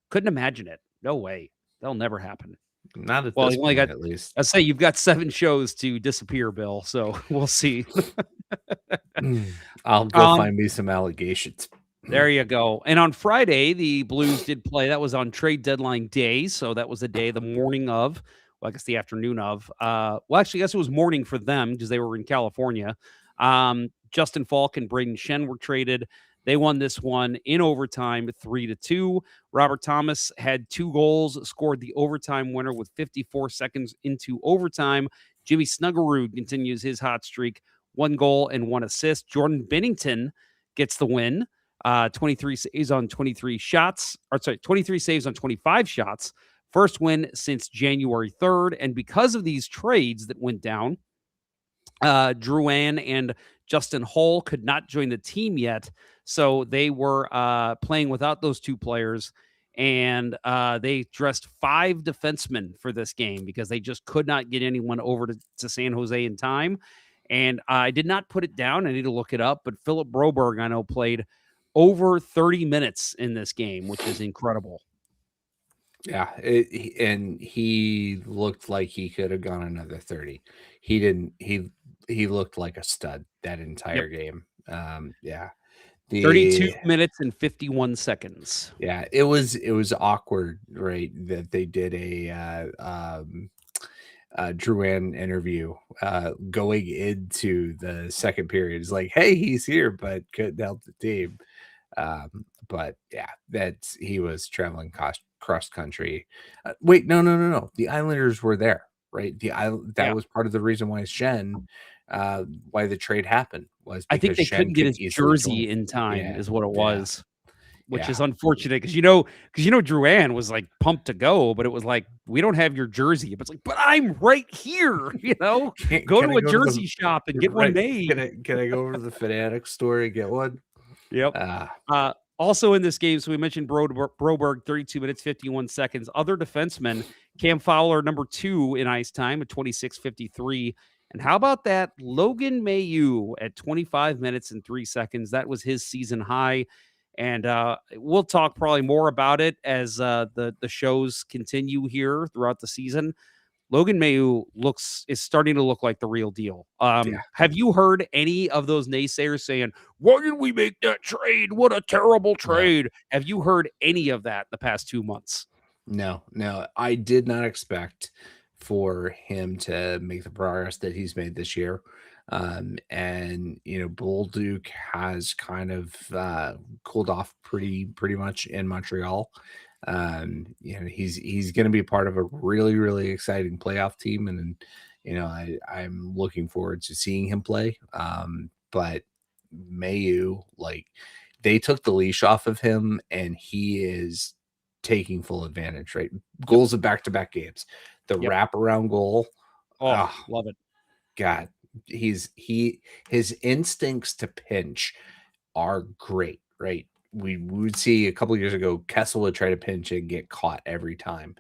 Couldn't imagine it. No way. That'll never happen. Not at this point, at least. I'd say you've got 7 shows to disappear, Bill. So we'll see. I'll go find me some allegations. There you go. And on Friday, the Blues did play. That was on trade deadline day. So that was the day, the morning of, well, I guess the afternoon of. Actually, I guess it was morning for them because they were in California. Justin Faulk and Brayden Schenn were traded. They won this one in overtime, 3-2. Robert Thomas had 2 goals, scored the overtime winner with 54 seconds into overtime. Jimmy Snuggerud continues his hot streak, 1 goal and 1 assist. Jordan Binnington gets the win. 23 saves on 23 shots. 23 saves on 25 shots. First win since January 3rd. And because of these trades that went down, Drouin and Justin Hull could not join the team yet. So they were playing without those 2 players. And they dressed 5 defensemen for this game because they just could not get anyone over to San Jose in time. And I did not put it down. I need to look it up. But Philip Broberg, I know, played over 30 minutes in this game, which is incredible. Yeah, and he looked like he could have gone another 30. He didn't. He looked like a stud that entire game. Yeah. 32 minutes and 51 seconds. Yeah, it was awkward, right? That they did a Drouin interview going into the second period. It's like, hey, he's here, but couldn't help the team. But yeah, he was traveling cross country. Wait, no. The Islanders were there, right? That was part of the reason why Schenn, why the trade happened was because I think they Schenn couldn't get his jersey in time, is what it was, which is unfortunate because Drouin was like pumped to go, but it was like, we don't have your jersey. But it's like, but I'm right here, go to a jersey shop and get one made. Can I go over to the Fanatics store and get one? Yep. Also in this game, so we mentioned Broberg, 32 minutes, 51 seconds. Other defensemen, Cam Fowler, number 2 in ice time at 26:53. And how about that? Logan Mailloux at 25 minutes and 3 seconds. That was his season high. And we'll talk probably more about it as the shows continue here throughout the season. Logan Mailloux is starting to look like the real deal. Have you heard any of those naysayers saying, why did we make that trade? What a terrible trade. No. Have you heard any of that the past 2 months? No. I did not expect for him to make the progress that he's made this year. And Bolduc has kind of cooled off pretty much in Montreal. He's going to be part of a really, really exciting playoff team. And, I'm looking forward to seeing him play. But Mailloux, they took the leash off of him and he is taking full advantage, right? Goals of back-to-back games, the wraparound goal. Oh, love it. God, his instincts to pinch are great, right? We would see a couple of years ago, Kessel would try to pinch and get caught every time.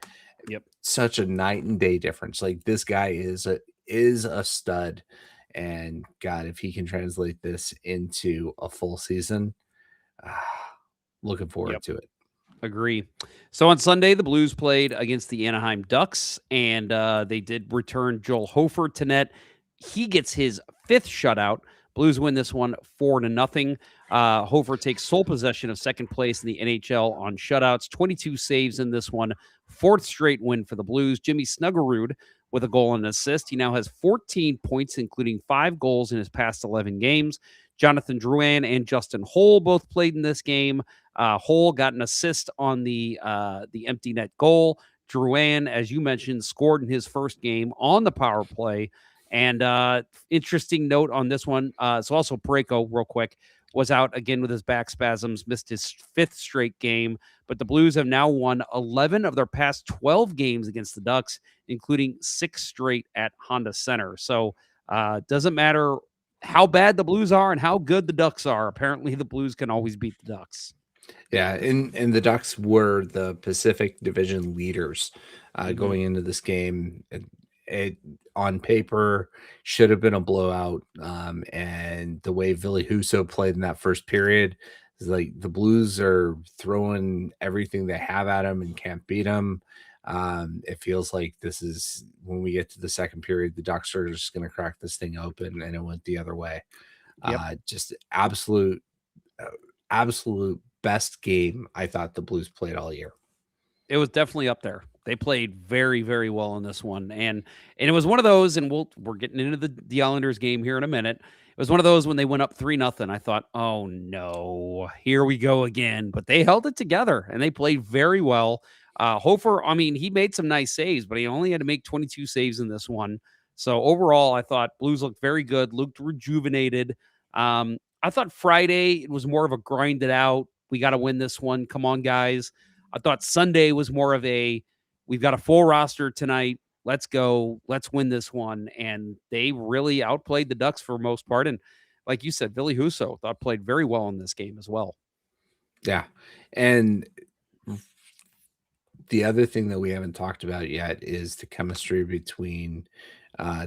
Yep. Such a night and day difference. Like, this guy is a stud. And God, if he can translate this into a full season, looking forward to it. Agree. So on Sunday, the Blues played against the Anaheim Ducks, and they did return Joel Hofer to net. He gets his 5th shutout. Blues win this one 4-0. Hofer takes sole possession of second place in the NHL on shutouts. 22 saves in this one. 4th straight win for the Blues. Jimmy Snuggerud with a goal and an assist. He now has 14 points, including 5 goals in his past 11 games. Jonathan Drouin and Justin Hull both played in this game. Hull got an assist on the empty net goal. Drouin, as you mentioned, scored in his first game on the power play. And interesting note on this one. So also Parayko, real quick, was out again with his back spasms, missed his 5th straight game. but the Blues have now won 11 of their past 12 games against the Ducks, including 6 straight at Honda Center. So doesn't matter how bad the Blues are and how good the Ducks are. Apparently the Blues can always beat the Ducks. Yeah, and the Ducks were the Pacific Division leaders going into this game. It on paper should have been a blowout, and the way Ville Husso played in that first period is like the Blues are throwing everything they have at them and can't beat them. It feels like this is when we get to the second period, the Ducks are just going to crack this thing open, and it went the other way. Just absolute best game I thought the Blues played all year. It was definitely up there. They played very, very well in this one. And it was one of those, and we're getting into the Islanders game here in a minute. It was one of those when they went up 3-0. I thought, oh no, here we go again. But they held it together and they played very well. Hofer, I mean, he made some nice saves, but he only had to make 22 saves in this one. So overall, I thought Blues looked very good, looked rejuvenated. I thought Friday it was more of a grind it out. We got to win this one. Come on, guys. I thought Sunday was more of a, we've got a full roster tonight. Let's go. Let's win this one. And they really outplayed the Ducks for the most part. And like you said, Ville Husso thought played very well in this game as well. Yeah. And the other thing that we haven't talked about yet is the chemistry between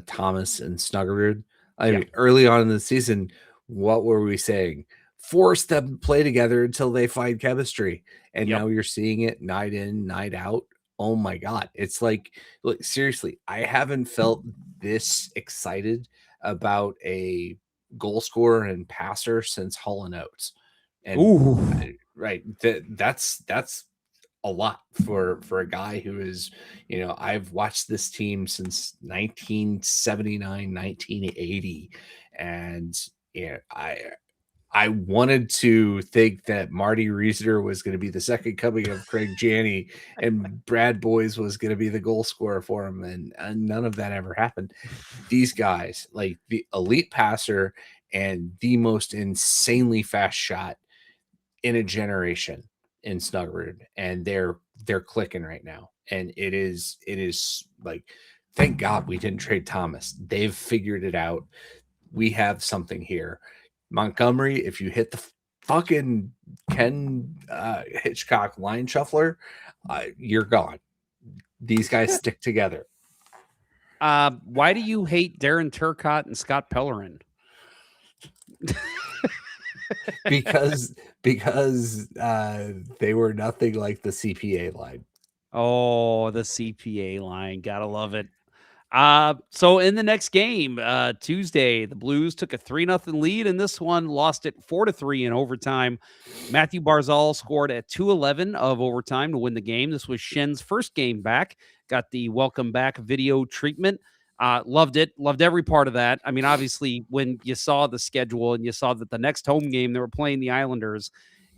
Thomas and Snuggerud. I mean, early on in the season, what were we saying? Force them to play together until they find chemistry. And now you're seeing it night in, night out. Oh my God. It's like, look, seriously, I haven't felt this excited about a goal scorer and passer since Hall and Oates. And right. That's a lot for a guy who is, I've watched this team since 1979, 1980. And I wanted to think that Marty Reeser was going to be the second coming of Craig Janney and Brad Boyes was going to be the goal scorer for him. And none of that ever happened. These guys, like the elite passer and the most insanely fast shot in a generation in Snuggerud, and they're clicking right now. And it is like, thank God we didn't trade Thomas. They've figured it out. We have something here. Montgomery, if you hit the fucking Ken Hitchcock line shuffler, you're gone. These guys stick together. Why do you hate Darren Turcotte and Scott Pellerin? because they were nothing like the CPA line. Oh, the CPA line. Gotta love it. So in the next game, Tuesday, the Blues took a 3-0 lead in this one, lost it 4-3 in overtime. Matthew Barzal scored at 2:11 of overtime to win the game. This was Schenn's first game back, got the welcome back video treatment. Loved it. Loved every part of that. I mean, obviously when you saw the schedule and you saw that the next home game they were playing the Islanders,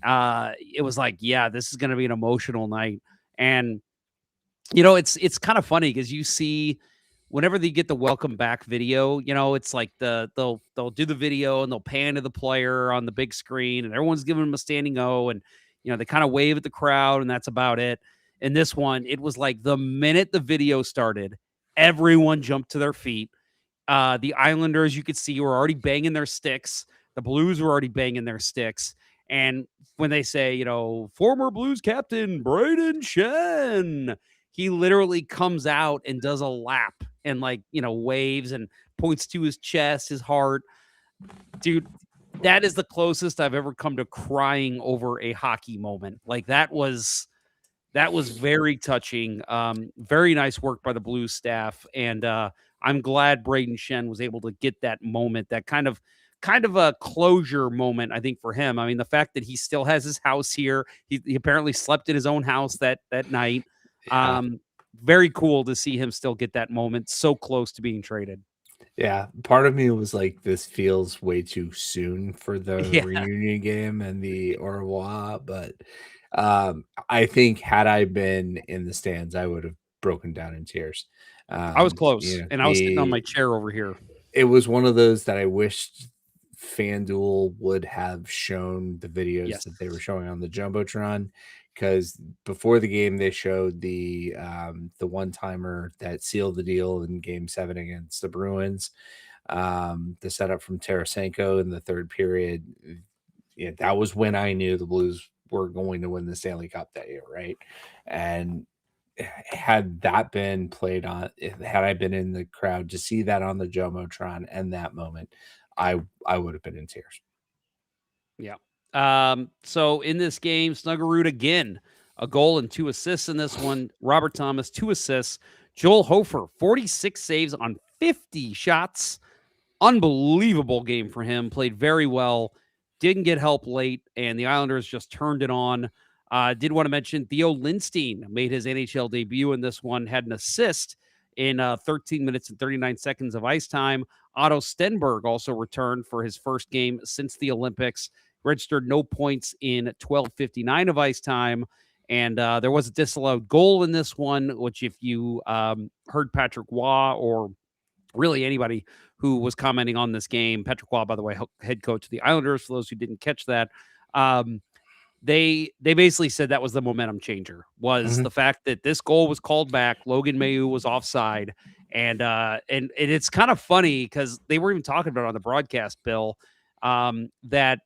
it was like, yeah, this is going to be an emotional night. And, it's kind of funny because you see, whenever they get the welcome back video, it's like they'll do the video and they'll pan to the player on the big screen and everyone's giving them a standing O and, they kind of wave at the crowd and that's about it. In this one, it was like the minute the video started, everyone jumped to their feet. The Islanders, you could see, were already banging their sticks. The Blues were already banging their sticks. And when they say, former Blues captain Brayden Schenn, he literally comes out and does a lap and waves and points to his chest, his heart. Dude, that is the closest I've ever come to crying over a hockey moment. Like that was very touching. Very nice work by the Blues staff. And I'm glad Brayden Schenn was able to get that moment, that kind of a closure moment, I think, for him. I mean, the fact that he still has his house here, he apparently slept in his own house that night. Yeah. Very cool to see him still get that moment so close to being traded. Yeah. Part of me was like, this feels way too soon for the reunion game and the au revoir. But I think had I been in the stands, I would have broken down in tears. I was close and I was sitting on my chair over here. It was one of those that I wished FanDuel would have shown the videos that they were showing on the Jumbotron, because before the game they showed the one-timer that sealed the deal in Game 7 against the Bruins. The setup from Tarasenko in the third period. Yeah, that was when I knew the Blues were going to win the Stanley Cup that year, right? And had that been played on, had I been in the crowd to see that on the Jumbotron and that moment, I would have been in tears. Yeah. So in this game, Snuggerud again, a goal and 2 assists in this one. Robert Thomas, 2 assists. Joel Hofer, 46 saves on 50 shots. Unbelievable game for him. Played very well. Didn't get help late, and the Islanders just turned it on. Did want to mention Theo Lindstein made his NHL debut in this one, had an assist in 13 minutes and 39 seconds of ice time. Otto Stenberg also returned for his first game since the Olympics. Registered no points in 12:59 of ice time. And there was a disallowed goal in this one, which if you heard Patrick Waugh or really anybody who was commenting on this game, Patrick Waugh, by the way, head coach of the Islanders, for those who didn't catch that, they basically said that was the momentum changer, was the fact that this goal was called back. Logan Mailloux was offside. And it's kind of funny because they were even talking about it on the broadcast, Bill, that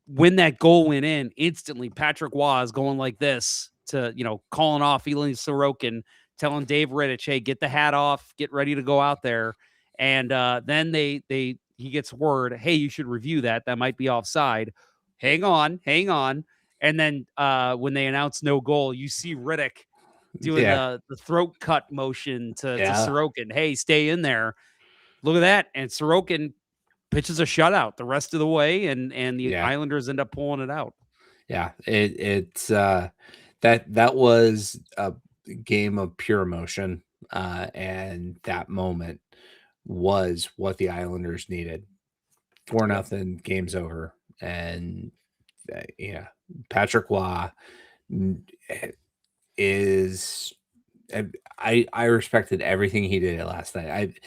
when that goal went in, instantly Patrick Waugh is going like this to, calling off Ilya Sorokin, telling Dave Rittich, hey, get the hat off, get ready to go out there. And then he gets word, hey, you should review that. That might be offside. Hang on. And then when they announce no goal, you see Rittich doing the throat cut motion to Sorokin. Hey, stay in there. Look at that. And Sorokin pitches a shutout the rest of the way, and the Islanders end up pulling it out. Yeah, it's that was a game of pure emotion, and that moment was what the Islanders needed. 4-0, game's over, and Patrick Waugh is. I respected everything he did last night.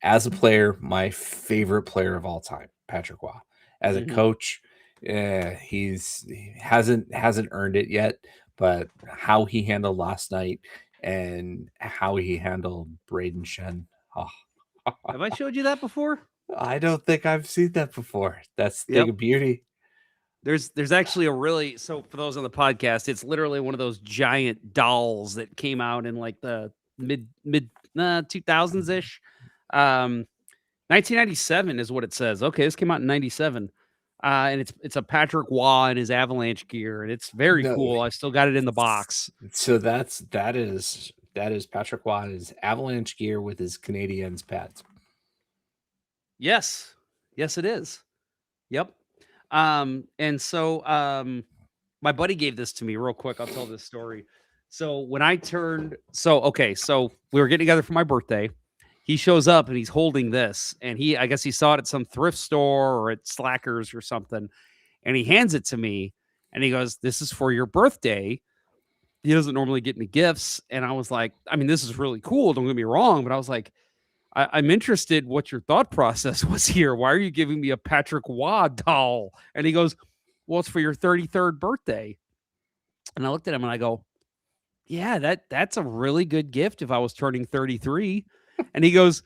As a player, my favorite player of all time, Patrick Waugh. As a coach, he hasn't earned it yet, but how he handled last night and how he handled Brayden Schenn. Oh. Have I showed you that before? I don't think I've seen that before. That's the thing of beauty. There's actually so for those on the podcast, it's literally one of those giant dolls that came out in like the mid 2000s ish. 1997 is what it says. Okay, this came out in 97. And it's a Patrick Waugh in his Avalanche gear, and it's very cool. I still got it in the box. So that is Patrick Waugh in his Avalanche gear with his Canadiens pads. Yes, it is. Yep. And so my buddy gave this to me real quick. I'll tell this story. So when I turned, so we were getting together for my birthday. He shows up and he's holding this, and I guess he saw it at some thrift store or at Slackers or something, and he hands it to me and he goes, "This is for your birthday." He doesn't normally get me gifts. And I was like, I mean, this is really cool. Don't get me wrong. But I was like, I'm interested what your thought process was here. Why are you giving me a Patrick Waugh doll? And he goes, well, it's for your 33rd birthday. And I looked at him and I go, yeah, that's a really good gift if I was turning 33. And he goes,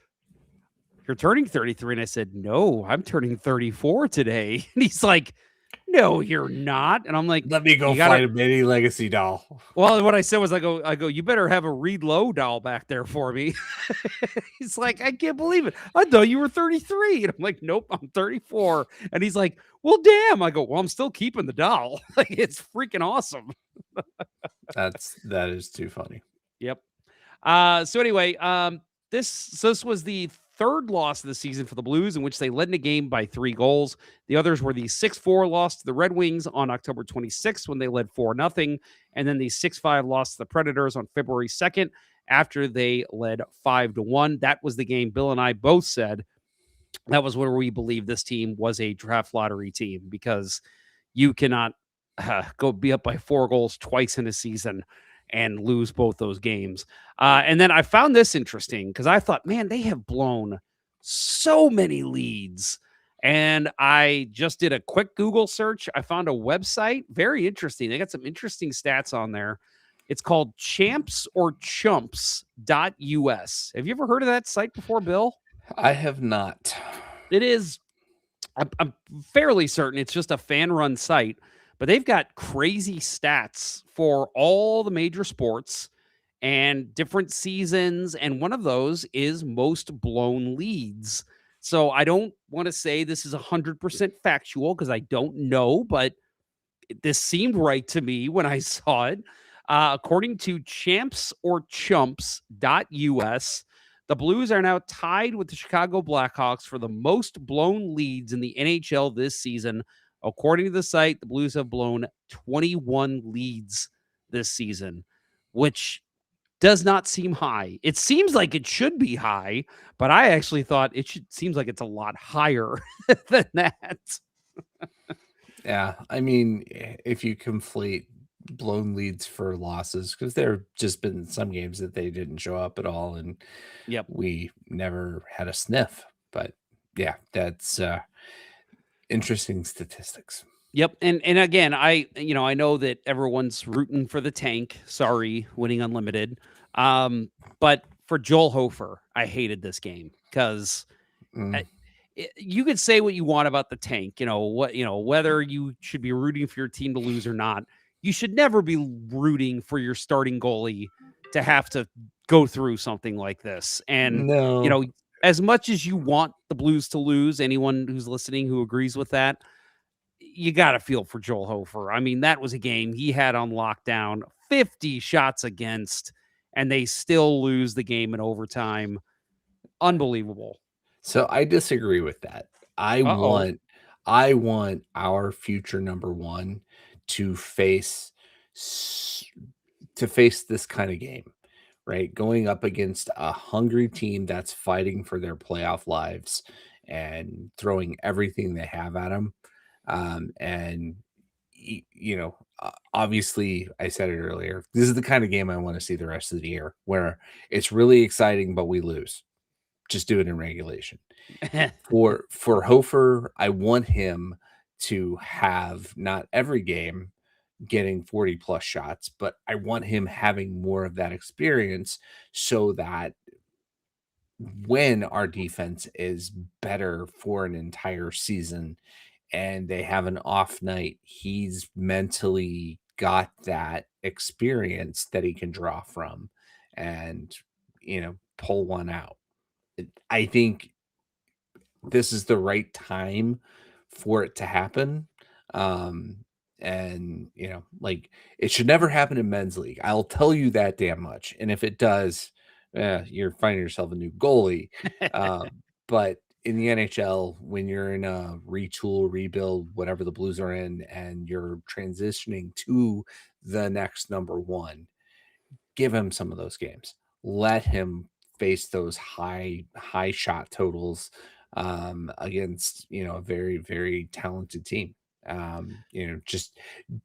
you're turning 33. And I said, no, I'm turning 34 today. And he's like, no, you're not. And I'm like, let me go find a mini legacy doll. Well, what I said was, I go, you better have a Reed Lowe doll back there for me. He's like, I can't believe it. I thought you were 33. And I'm like, nope, I'm 34. And he's like, well, damn. I go, well, I'm still keeping the doll. Like, it's freaking awesome. That is too funny. Yep. So anyway, this was the third loss of the season for the Blues, in which they led in a game by 3 goals. The others were the 6-4 loss to the Red Wings on October 26th when they led 4-0, and then the 6-5 loss to the Predators on February 2nd after they led 5-1. That was the game Bill and I both said that was where we believe this team was a draft lottery team, because you cannot go be up by 4 goals twice in a season and lose both those games. And then I found this interesting because I thought, man, they have blown so many leads. And I just did a quick Google search. I found a website, very interesting. They got some interesting stats on there. It's called champsorchumps.us. Have you ever heard of that site before, Bill? I have not. It is, I'm fairly certain it's just a fan-run site, but they've got crazy stats for all the major sports and different seasons, and one of those is most blown leads. So I don't want to say this is 100% factual because I don't know, but this seemed right to me when I saw it. According to champsorchumps.us, the Blues are now tied with the Chicago Blackhawks for the most blown leads in the NHL this season. According to the site, the Blues have blown 21 leads this season, which does not seem high. It seems like it should be high, but I actually thought seems like it's a lot higher than that. Yeah, I mean, if you conflate blown leads for losses, because there have just been some games that they didn't show up at all, and we never had a sniff. But yeah, that's interesting statistics. Yep, and again, I know that everyone's rooting for the tank. Sorry, winning unlimited. But for Joel Hofer, I hated this game because you could say what you want about the tank, whether you should be rooting for your team to lose or not. You should never be rooting for your starting goalie to have to go through something like this. And, as much as you want the Blues to lose, anyone who's listening who agrees with that, you got to feel for Joel Hofer. I mean, that was a game he had on lockdown, 50 shots against, and they still lose the game in overtime. Unbelievable. So I disagree with that. I want our future number one to face this kind of game, right? Going up against a hungry team that's fighting for their playoff lives and throwing everything they have at them. Obviously, I said it earlier, this is the kind of game I want to see the rest of the year, where it's really exciting, but we lose. Just do it in regulation. For Hofer, I want him to have not every game getting 40 plus shots, but I want him having more of that experience so that when our defense is better for an entire season and they have an off night, he's mentally got that experience that he can draw from and, pull one out. I think this is the right time for it to happen. It should never happen in men's league. I'll tell you that damn much. And if it does, you're finding yourself a new goalie. But in the NHL, when you're in a retool, rebuild, whatever the Blues are in, and you're transitioning to the next number one, give him some of those games. Let him face those high shot totals against a very, very talented team. Just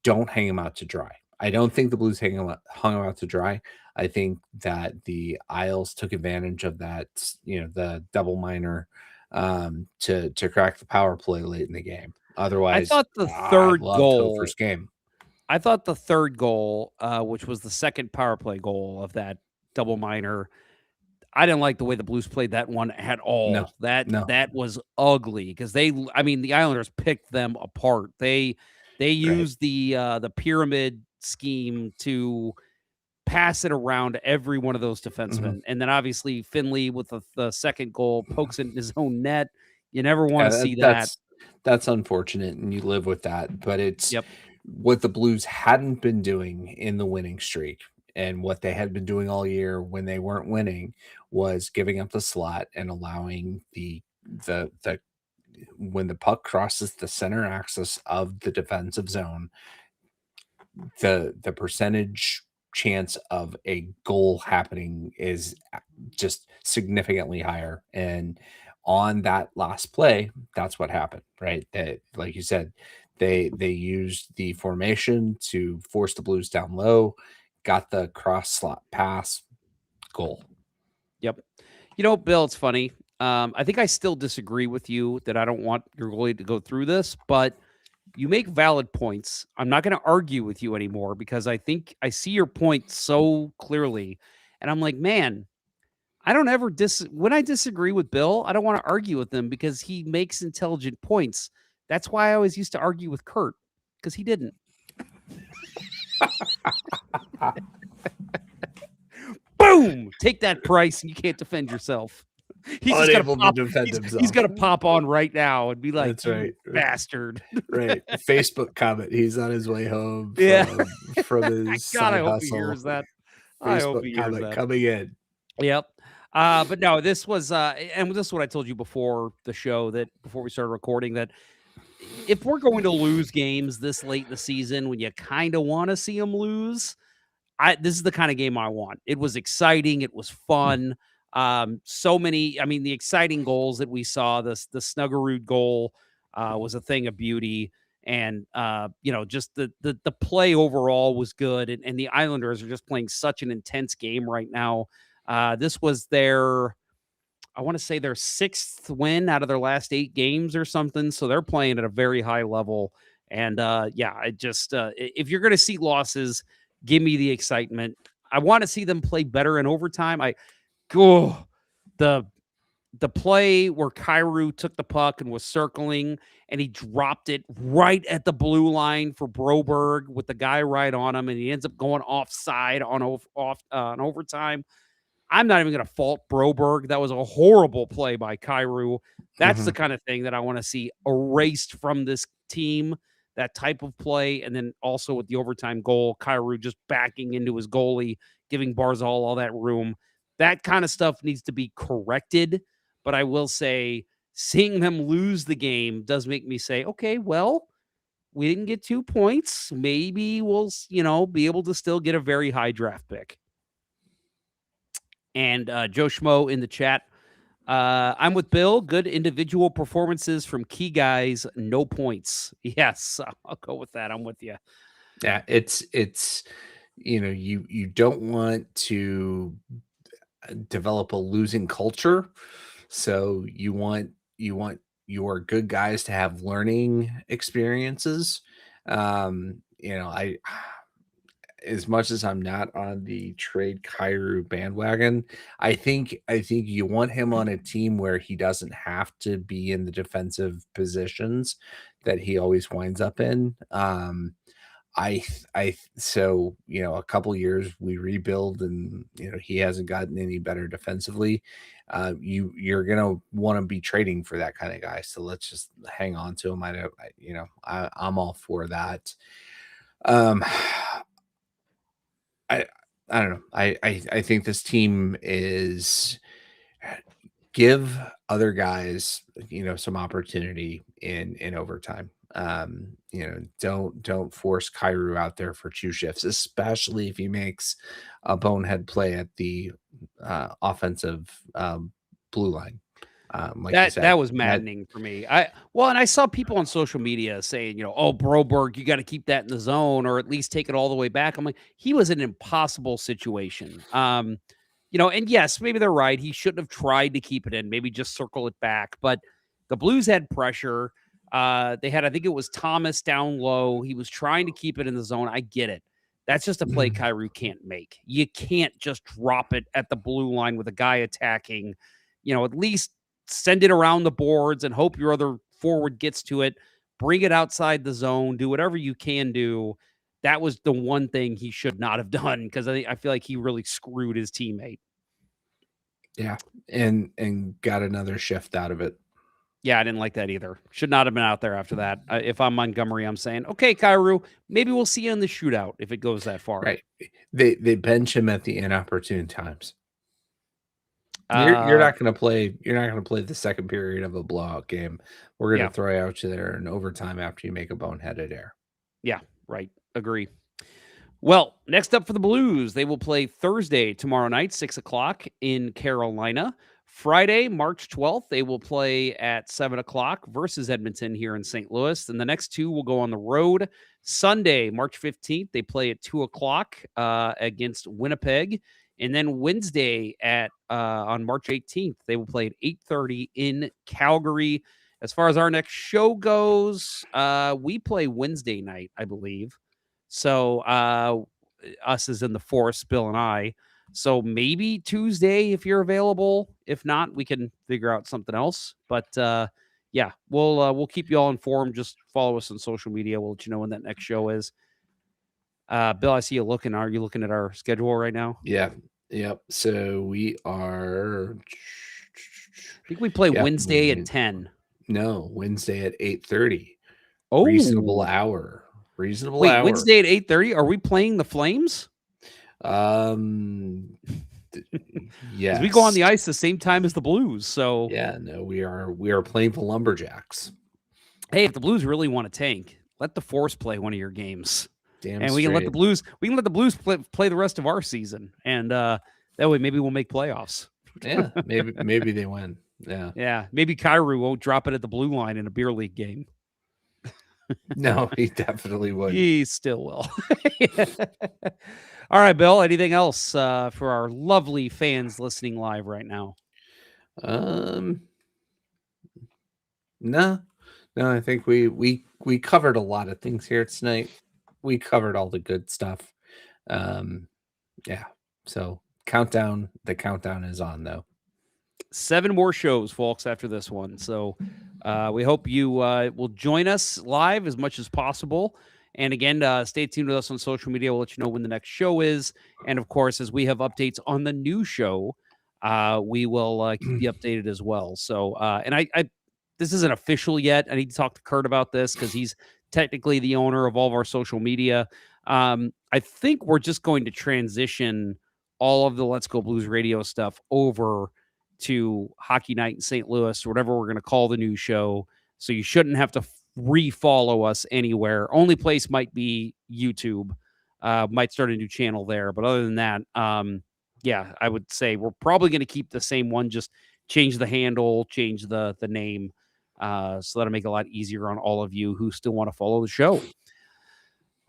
don't hang him out to dry. I don't think the Blues hung him out to dry. I think that the Isles took advantage of that, the double minor to crack the power play late in the game. Otherwise, I thought the third goal, first game. I thought the third goal, which was the second power play goal of that double minor, I didn't like the way the Blues played that one at all. That was ugly because the Islanders picked them apart. They used the pyramid scheme to pass it around every one of those defensemen. And then obviously Finley with the second goal pokes it in his own net. You never want to see that. That's unfortunate, and you live with that. But it's what the Blues hadn't been doing in the winning streak. And what they had been doing all year when they weren't winning was giving up the slot and allowing the when the puck crosses the center axis of the defensive zone, the percentage chance of a goal happening is just significantly higher. And on that last play, that's what happened, right? That, like you said, they used the formation to force the Blues down low. Got the cross slot pass, goal. Yep. Bill, it's funny. I think I still disagree with you that I don't want your goalie to go through this, but you make valid points. I'm not going to argue with you anymore because I think I see your point so clearly. And I'm like, man, I don't ever when I disagree with Bill, I don't want to argue with him because he makes intelligent points. That's why I always used to argue with Kurt because he didn't. Boom! Take that, Price, and you can't defend yourself. He's unable to defend himself. He's gonna pop on right now and be like, "That's right, bastard." Right. Facebook comment. He's on his way home. From his God, I hope hustle. he hears that. Facebook I hope he hears comment that. coming in. Yep. But no, this was, and this is what I told you before the show, that before we started recording, that if we're going to lose games this late in the season, when you kind of want to see them lose, this is the kind of game I want. It was exciting. It was fun. So many, I mean, the exciting goals that we saw, the Snuggerud goal was a thing of beauty. And, just the play overall was good. And the Islanders are just playing such an intense game right now. This was I want to say their 6th win out of their last 8 games or something. So they're playing at a very high level. And I just, if you're going to see losses, give me the excitement. I want to see them play better in overtime. The play where Kyrou took the puck and was circling and he dropped it right at the blue line for Broberg with the guy right on him, and he ends up going offside on overtime. I'm not even going to fault Broberg. That was a horrible play by Kyrou. That's the kind of thing that I want to see erased from this team, that type of play. And then also with the overtime goal, Kyrou just backing into his goalie, giving Barzal all that room. That kind of stuff needs to be corrected. But I will say, seeing them lose the game does make me say, okay, well, we didn't get 2 points. Maybe we'll, be able to still get a very high draft pick. And Joe Schmo in the chat, I'm with Bill. Good individual performances from key guys, no points. Yes, I'll go with that. I'm with you. Yeah, it's you don't want to develop a losing culture, so you want your good guys to have learning experiences. I as much as I'm not on the trade Kyrou bandwagon, I think you want him on a team where he doesn't have to be in the defensive positions that he always winds up in. So a couple years we rebuild, and he hasn't gotten any better defensively. You're gonna want to be trading for that kind of guy. So let's just hang on to him. I'm all for that. I don't know. I think this team is give other guys, some opportunity in overtime. Don't force Kyrou out there for 2 shifts, especially if he makes a bonehead play at the offensive blue line. Like that was maddening for me. And I saw people on social media saying, oh, Broberg, you got to keep that in the zone or at least take it all the way back. I'm like, he was in an impossible situation. And yes, maybe they're right. He shouldn't have tried to keep it in, maybe just circle it back. But the Blues had pressure. They had, I think it was Thomas down low. He was trying to keep it in the zone. I get it. That's just a play Kyrou can't make. You can't just drop it at the blue line with a guy attacking. At least send it around the boards and hope your other forward gets to it. Bring it outside the zone. Do whatever you can do. That was the one thing he should not have done, because I feel like he really screwed his teammate. Yeah, and got another shift out of it. Yeah, I didn't like that either. Should not have been out there after that. If I'm Montgomery, I'm saying, okay, Kyrou, maybe we'll see you in the shootout if it goes that far. Right. They bench him at the inopportune times. You're not going to play. You're not going to play the second period of a blowout game. We're going to throw out you there in overtime after you make a boneheaded error. Yeah, right. Agree. Well, next up for the Blues, they will play Thursday tomorrow night, 6:00 in Carolina. Friday, March 12th, they will play at 7:00 versus Edmonton here in St. Louis. And the next 2 will go on the road. Sunday, March 15th, they play at 2:00 against Winnipeg And then Wednesday on March 18th, they will play at 8:30 in Calgary. As far as our next show goes, we play Wednesday night, I believe. So us is in the forest, Bill and I. So maybe Tuesday if you're available. If not, we can figure out something else. But yeah, we'll keep you all informed. Just follow us on social media. We'll let you know when that next show is. Bill, I see you looking. Are you looking at our schedule right now? Yeah. Yep. So we are. I think we play Wednesday at 10. No, Wednesday at 8:30. Oh, reasonable hour. Reasonable Wait, hour. Wednesday at 8:30. Are we playing the Flames? Yes. We go on the ice the same time as the Blues. So yeah, no, we are playing the Lumberjacks. Hey, if the Blues really want to tank, let the Force play one of your games. Damn and we can let the Blues. We can let the Blues play the rest of our season, and that way maybe we'll make playoffs. Yeah, maybe they win. Yeah, yeah. Maybe Kyrou won't drop it at the blue line in a beer league game. No, he definitely would. He still will. All right, Bill. Anything else for our lovely fans listening live right now? No. I think we covered a lot of things here tonight. We covered all the good stuff. Yeah. So the countdown is on though. 7 more shows, folks, after this one. So we hope you will join us live as much as possible. And again, stay tuned with us on social media. We'll let you know when the next show is. And of course, as we have updates on the new show, we will keep you updated as well. So, and I this isn't official yet. I need to talk to Kurt about this because he's technically the owner of all of our social media. I think we're just going to transition all of the Let's Go Blues radio stuff over to Hockey Night in St. Louis, or whatever we're going to call the new show. So you shouldn't have to re-follow us anywhere. Only place might be YouTube. Might start a new channel there. But other than that, yeah, I would say we're probably going to keep the same one, just change the handle, change the name. So that'll make it a lot easier on all of you who still want to follow the show.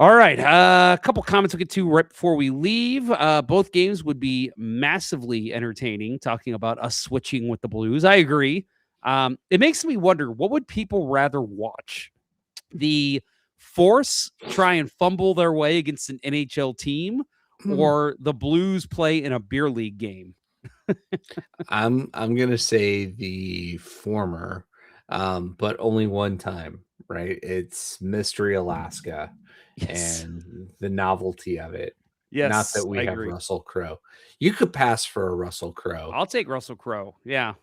All right. A couple comments we'll get to right before we leave. Both games would be massively entertaining, talking about us switching with the Blues. I agree. It makes me wonder, what would people rather watch? The Force try and fumble their way against an NHL team, or the Blues play in a beer league game? I'm going to say the former. But only one time, right? It's Mystery Alaska and the novelty of it. Yes, not that we have Russell Crowe. You could pass for a Russell Crowe. I'll take Russell Crowe. Yeah.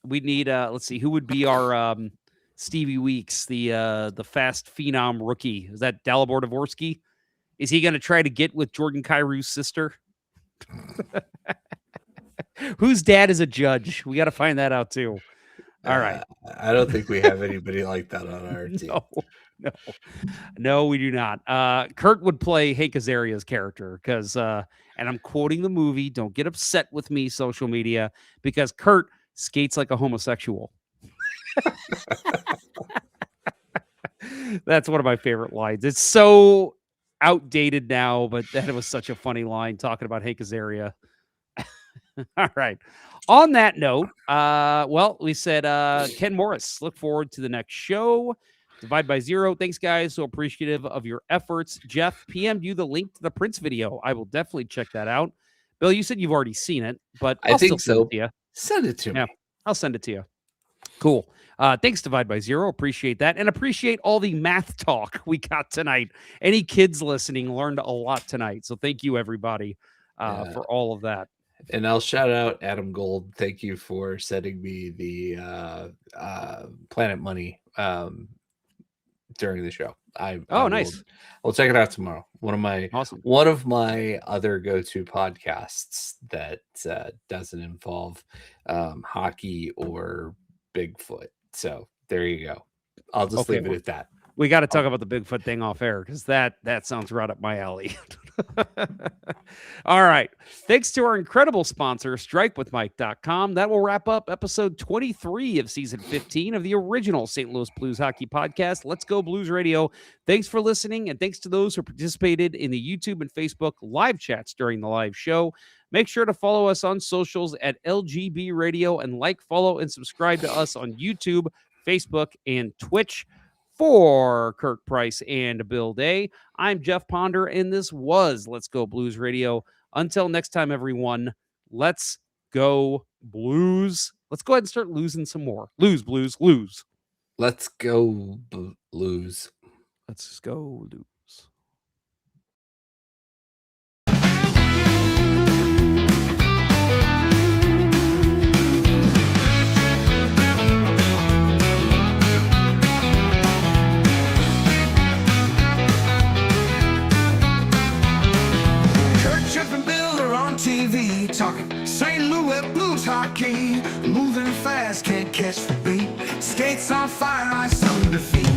We need let's see, who would be our Stevie Weeks, the fast phenom rookie? Is that Dalibor Dvorsky? Is he going to try to get with Jordan Kyrou's sister? Whose dad is a judge? We got to find that out too. All right. I don't think we have anybody like that on our team. No, we do not. Kurt would play Hank Azaria's character because, and I'm quoting the movie, don't get upset with me, social media, because Kurt skates like a homosexual. That's one of my favorite lines. It's so outdated now, but that was such a funny line talking about Hank Azaria. All right. On that note, well, we said Ken Morris, look forward to the next show. Divide by Zero. Thanks, guys. So appreciative of your efforts. Jeff, PM'd you the link to the Prince video. I will definitely check that out. Bill, you said you've already seen it, but I think so. Send it to me. I'll send it to you. Cool. Thanks, Divide by Zero. Appreciate that. And appreciate all the math talk we got tonight. Any kids listening learned a lot tonight. So thank you, everybody, for all of that. And I'll shout out Adam Gold. Thank you for sending me the Planet Money during the show. Nice. We'll check it out tomorrow. One of my other go-to podcasts that doesn't involve hockey or Bigfoot. So there you go. I'll just leave it at that. We got to talk about the Bigfoot thing off air because that sounds right up my alley. All right. Thanks to our incredible sponsor, strikewithmike.com. That will wrap up episode 23 of season 15 of the original St. Louis Blues hockey podcast, Let's Go Blues Radio. Thanks for listening, and thanks to those who participated in the YouTube and Facebook live chats during the live show. Make sure to follow us on socials at LGB Radio and like, follow, and subscribe to us on YouTube, Facebook, and Twitch. For Kirk Price and Bill Day, I'm Jeff Ponder, and this was Let's Go Blues Radio. Until next time, everyone, let's go Blues. Let's go ahead and start losing some more. Lose, Blues, lose. Let's go Blues. Let's go Blues. TV talking St. Louis Blues hockey, moving fast, can't catch the beat. Skates on fire, ice on defeat.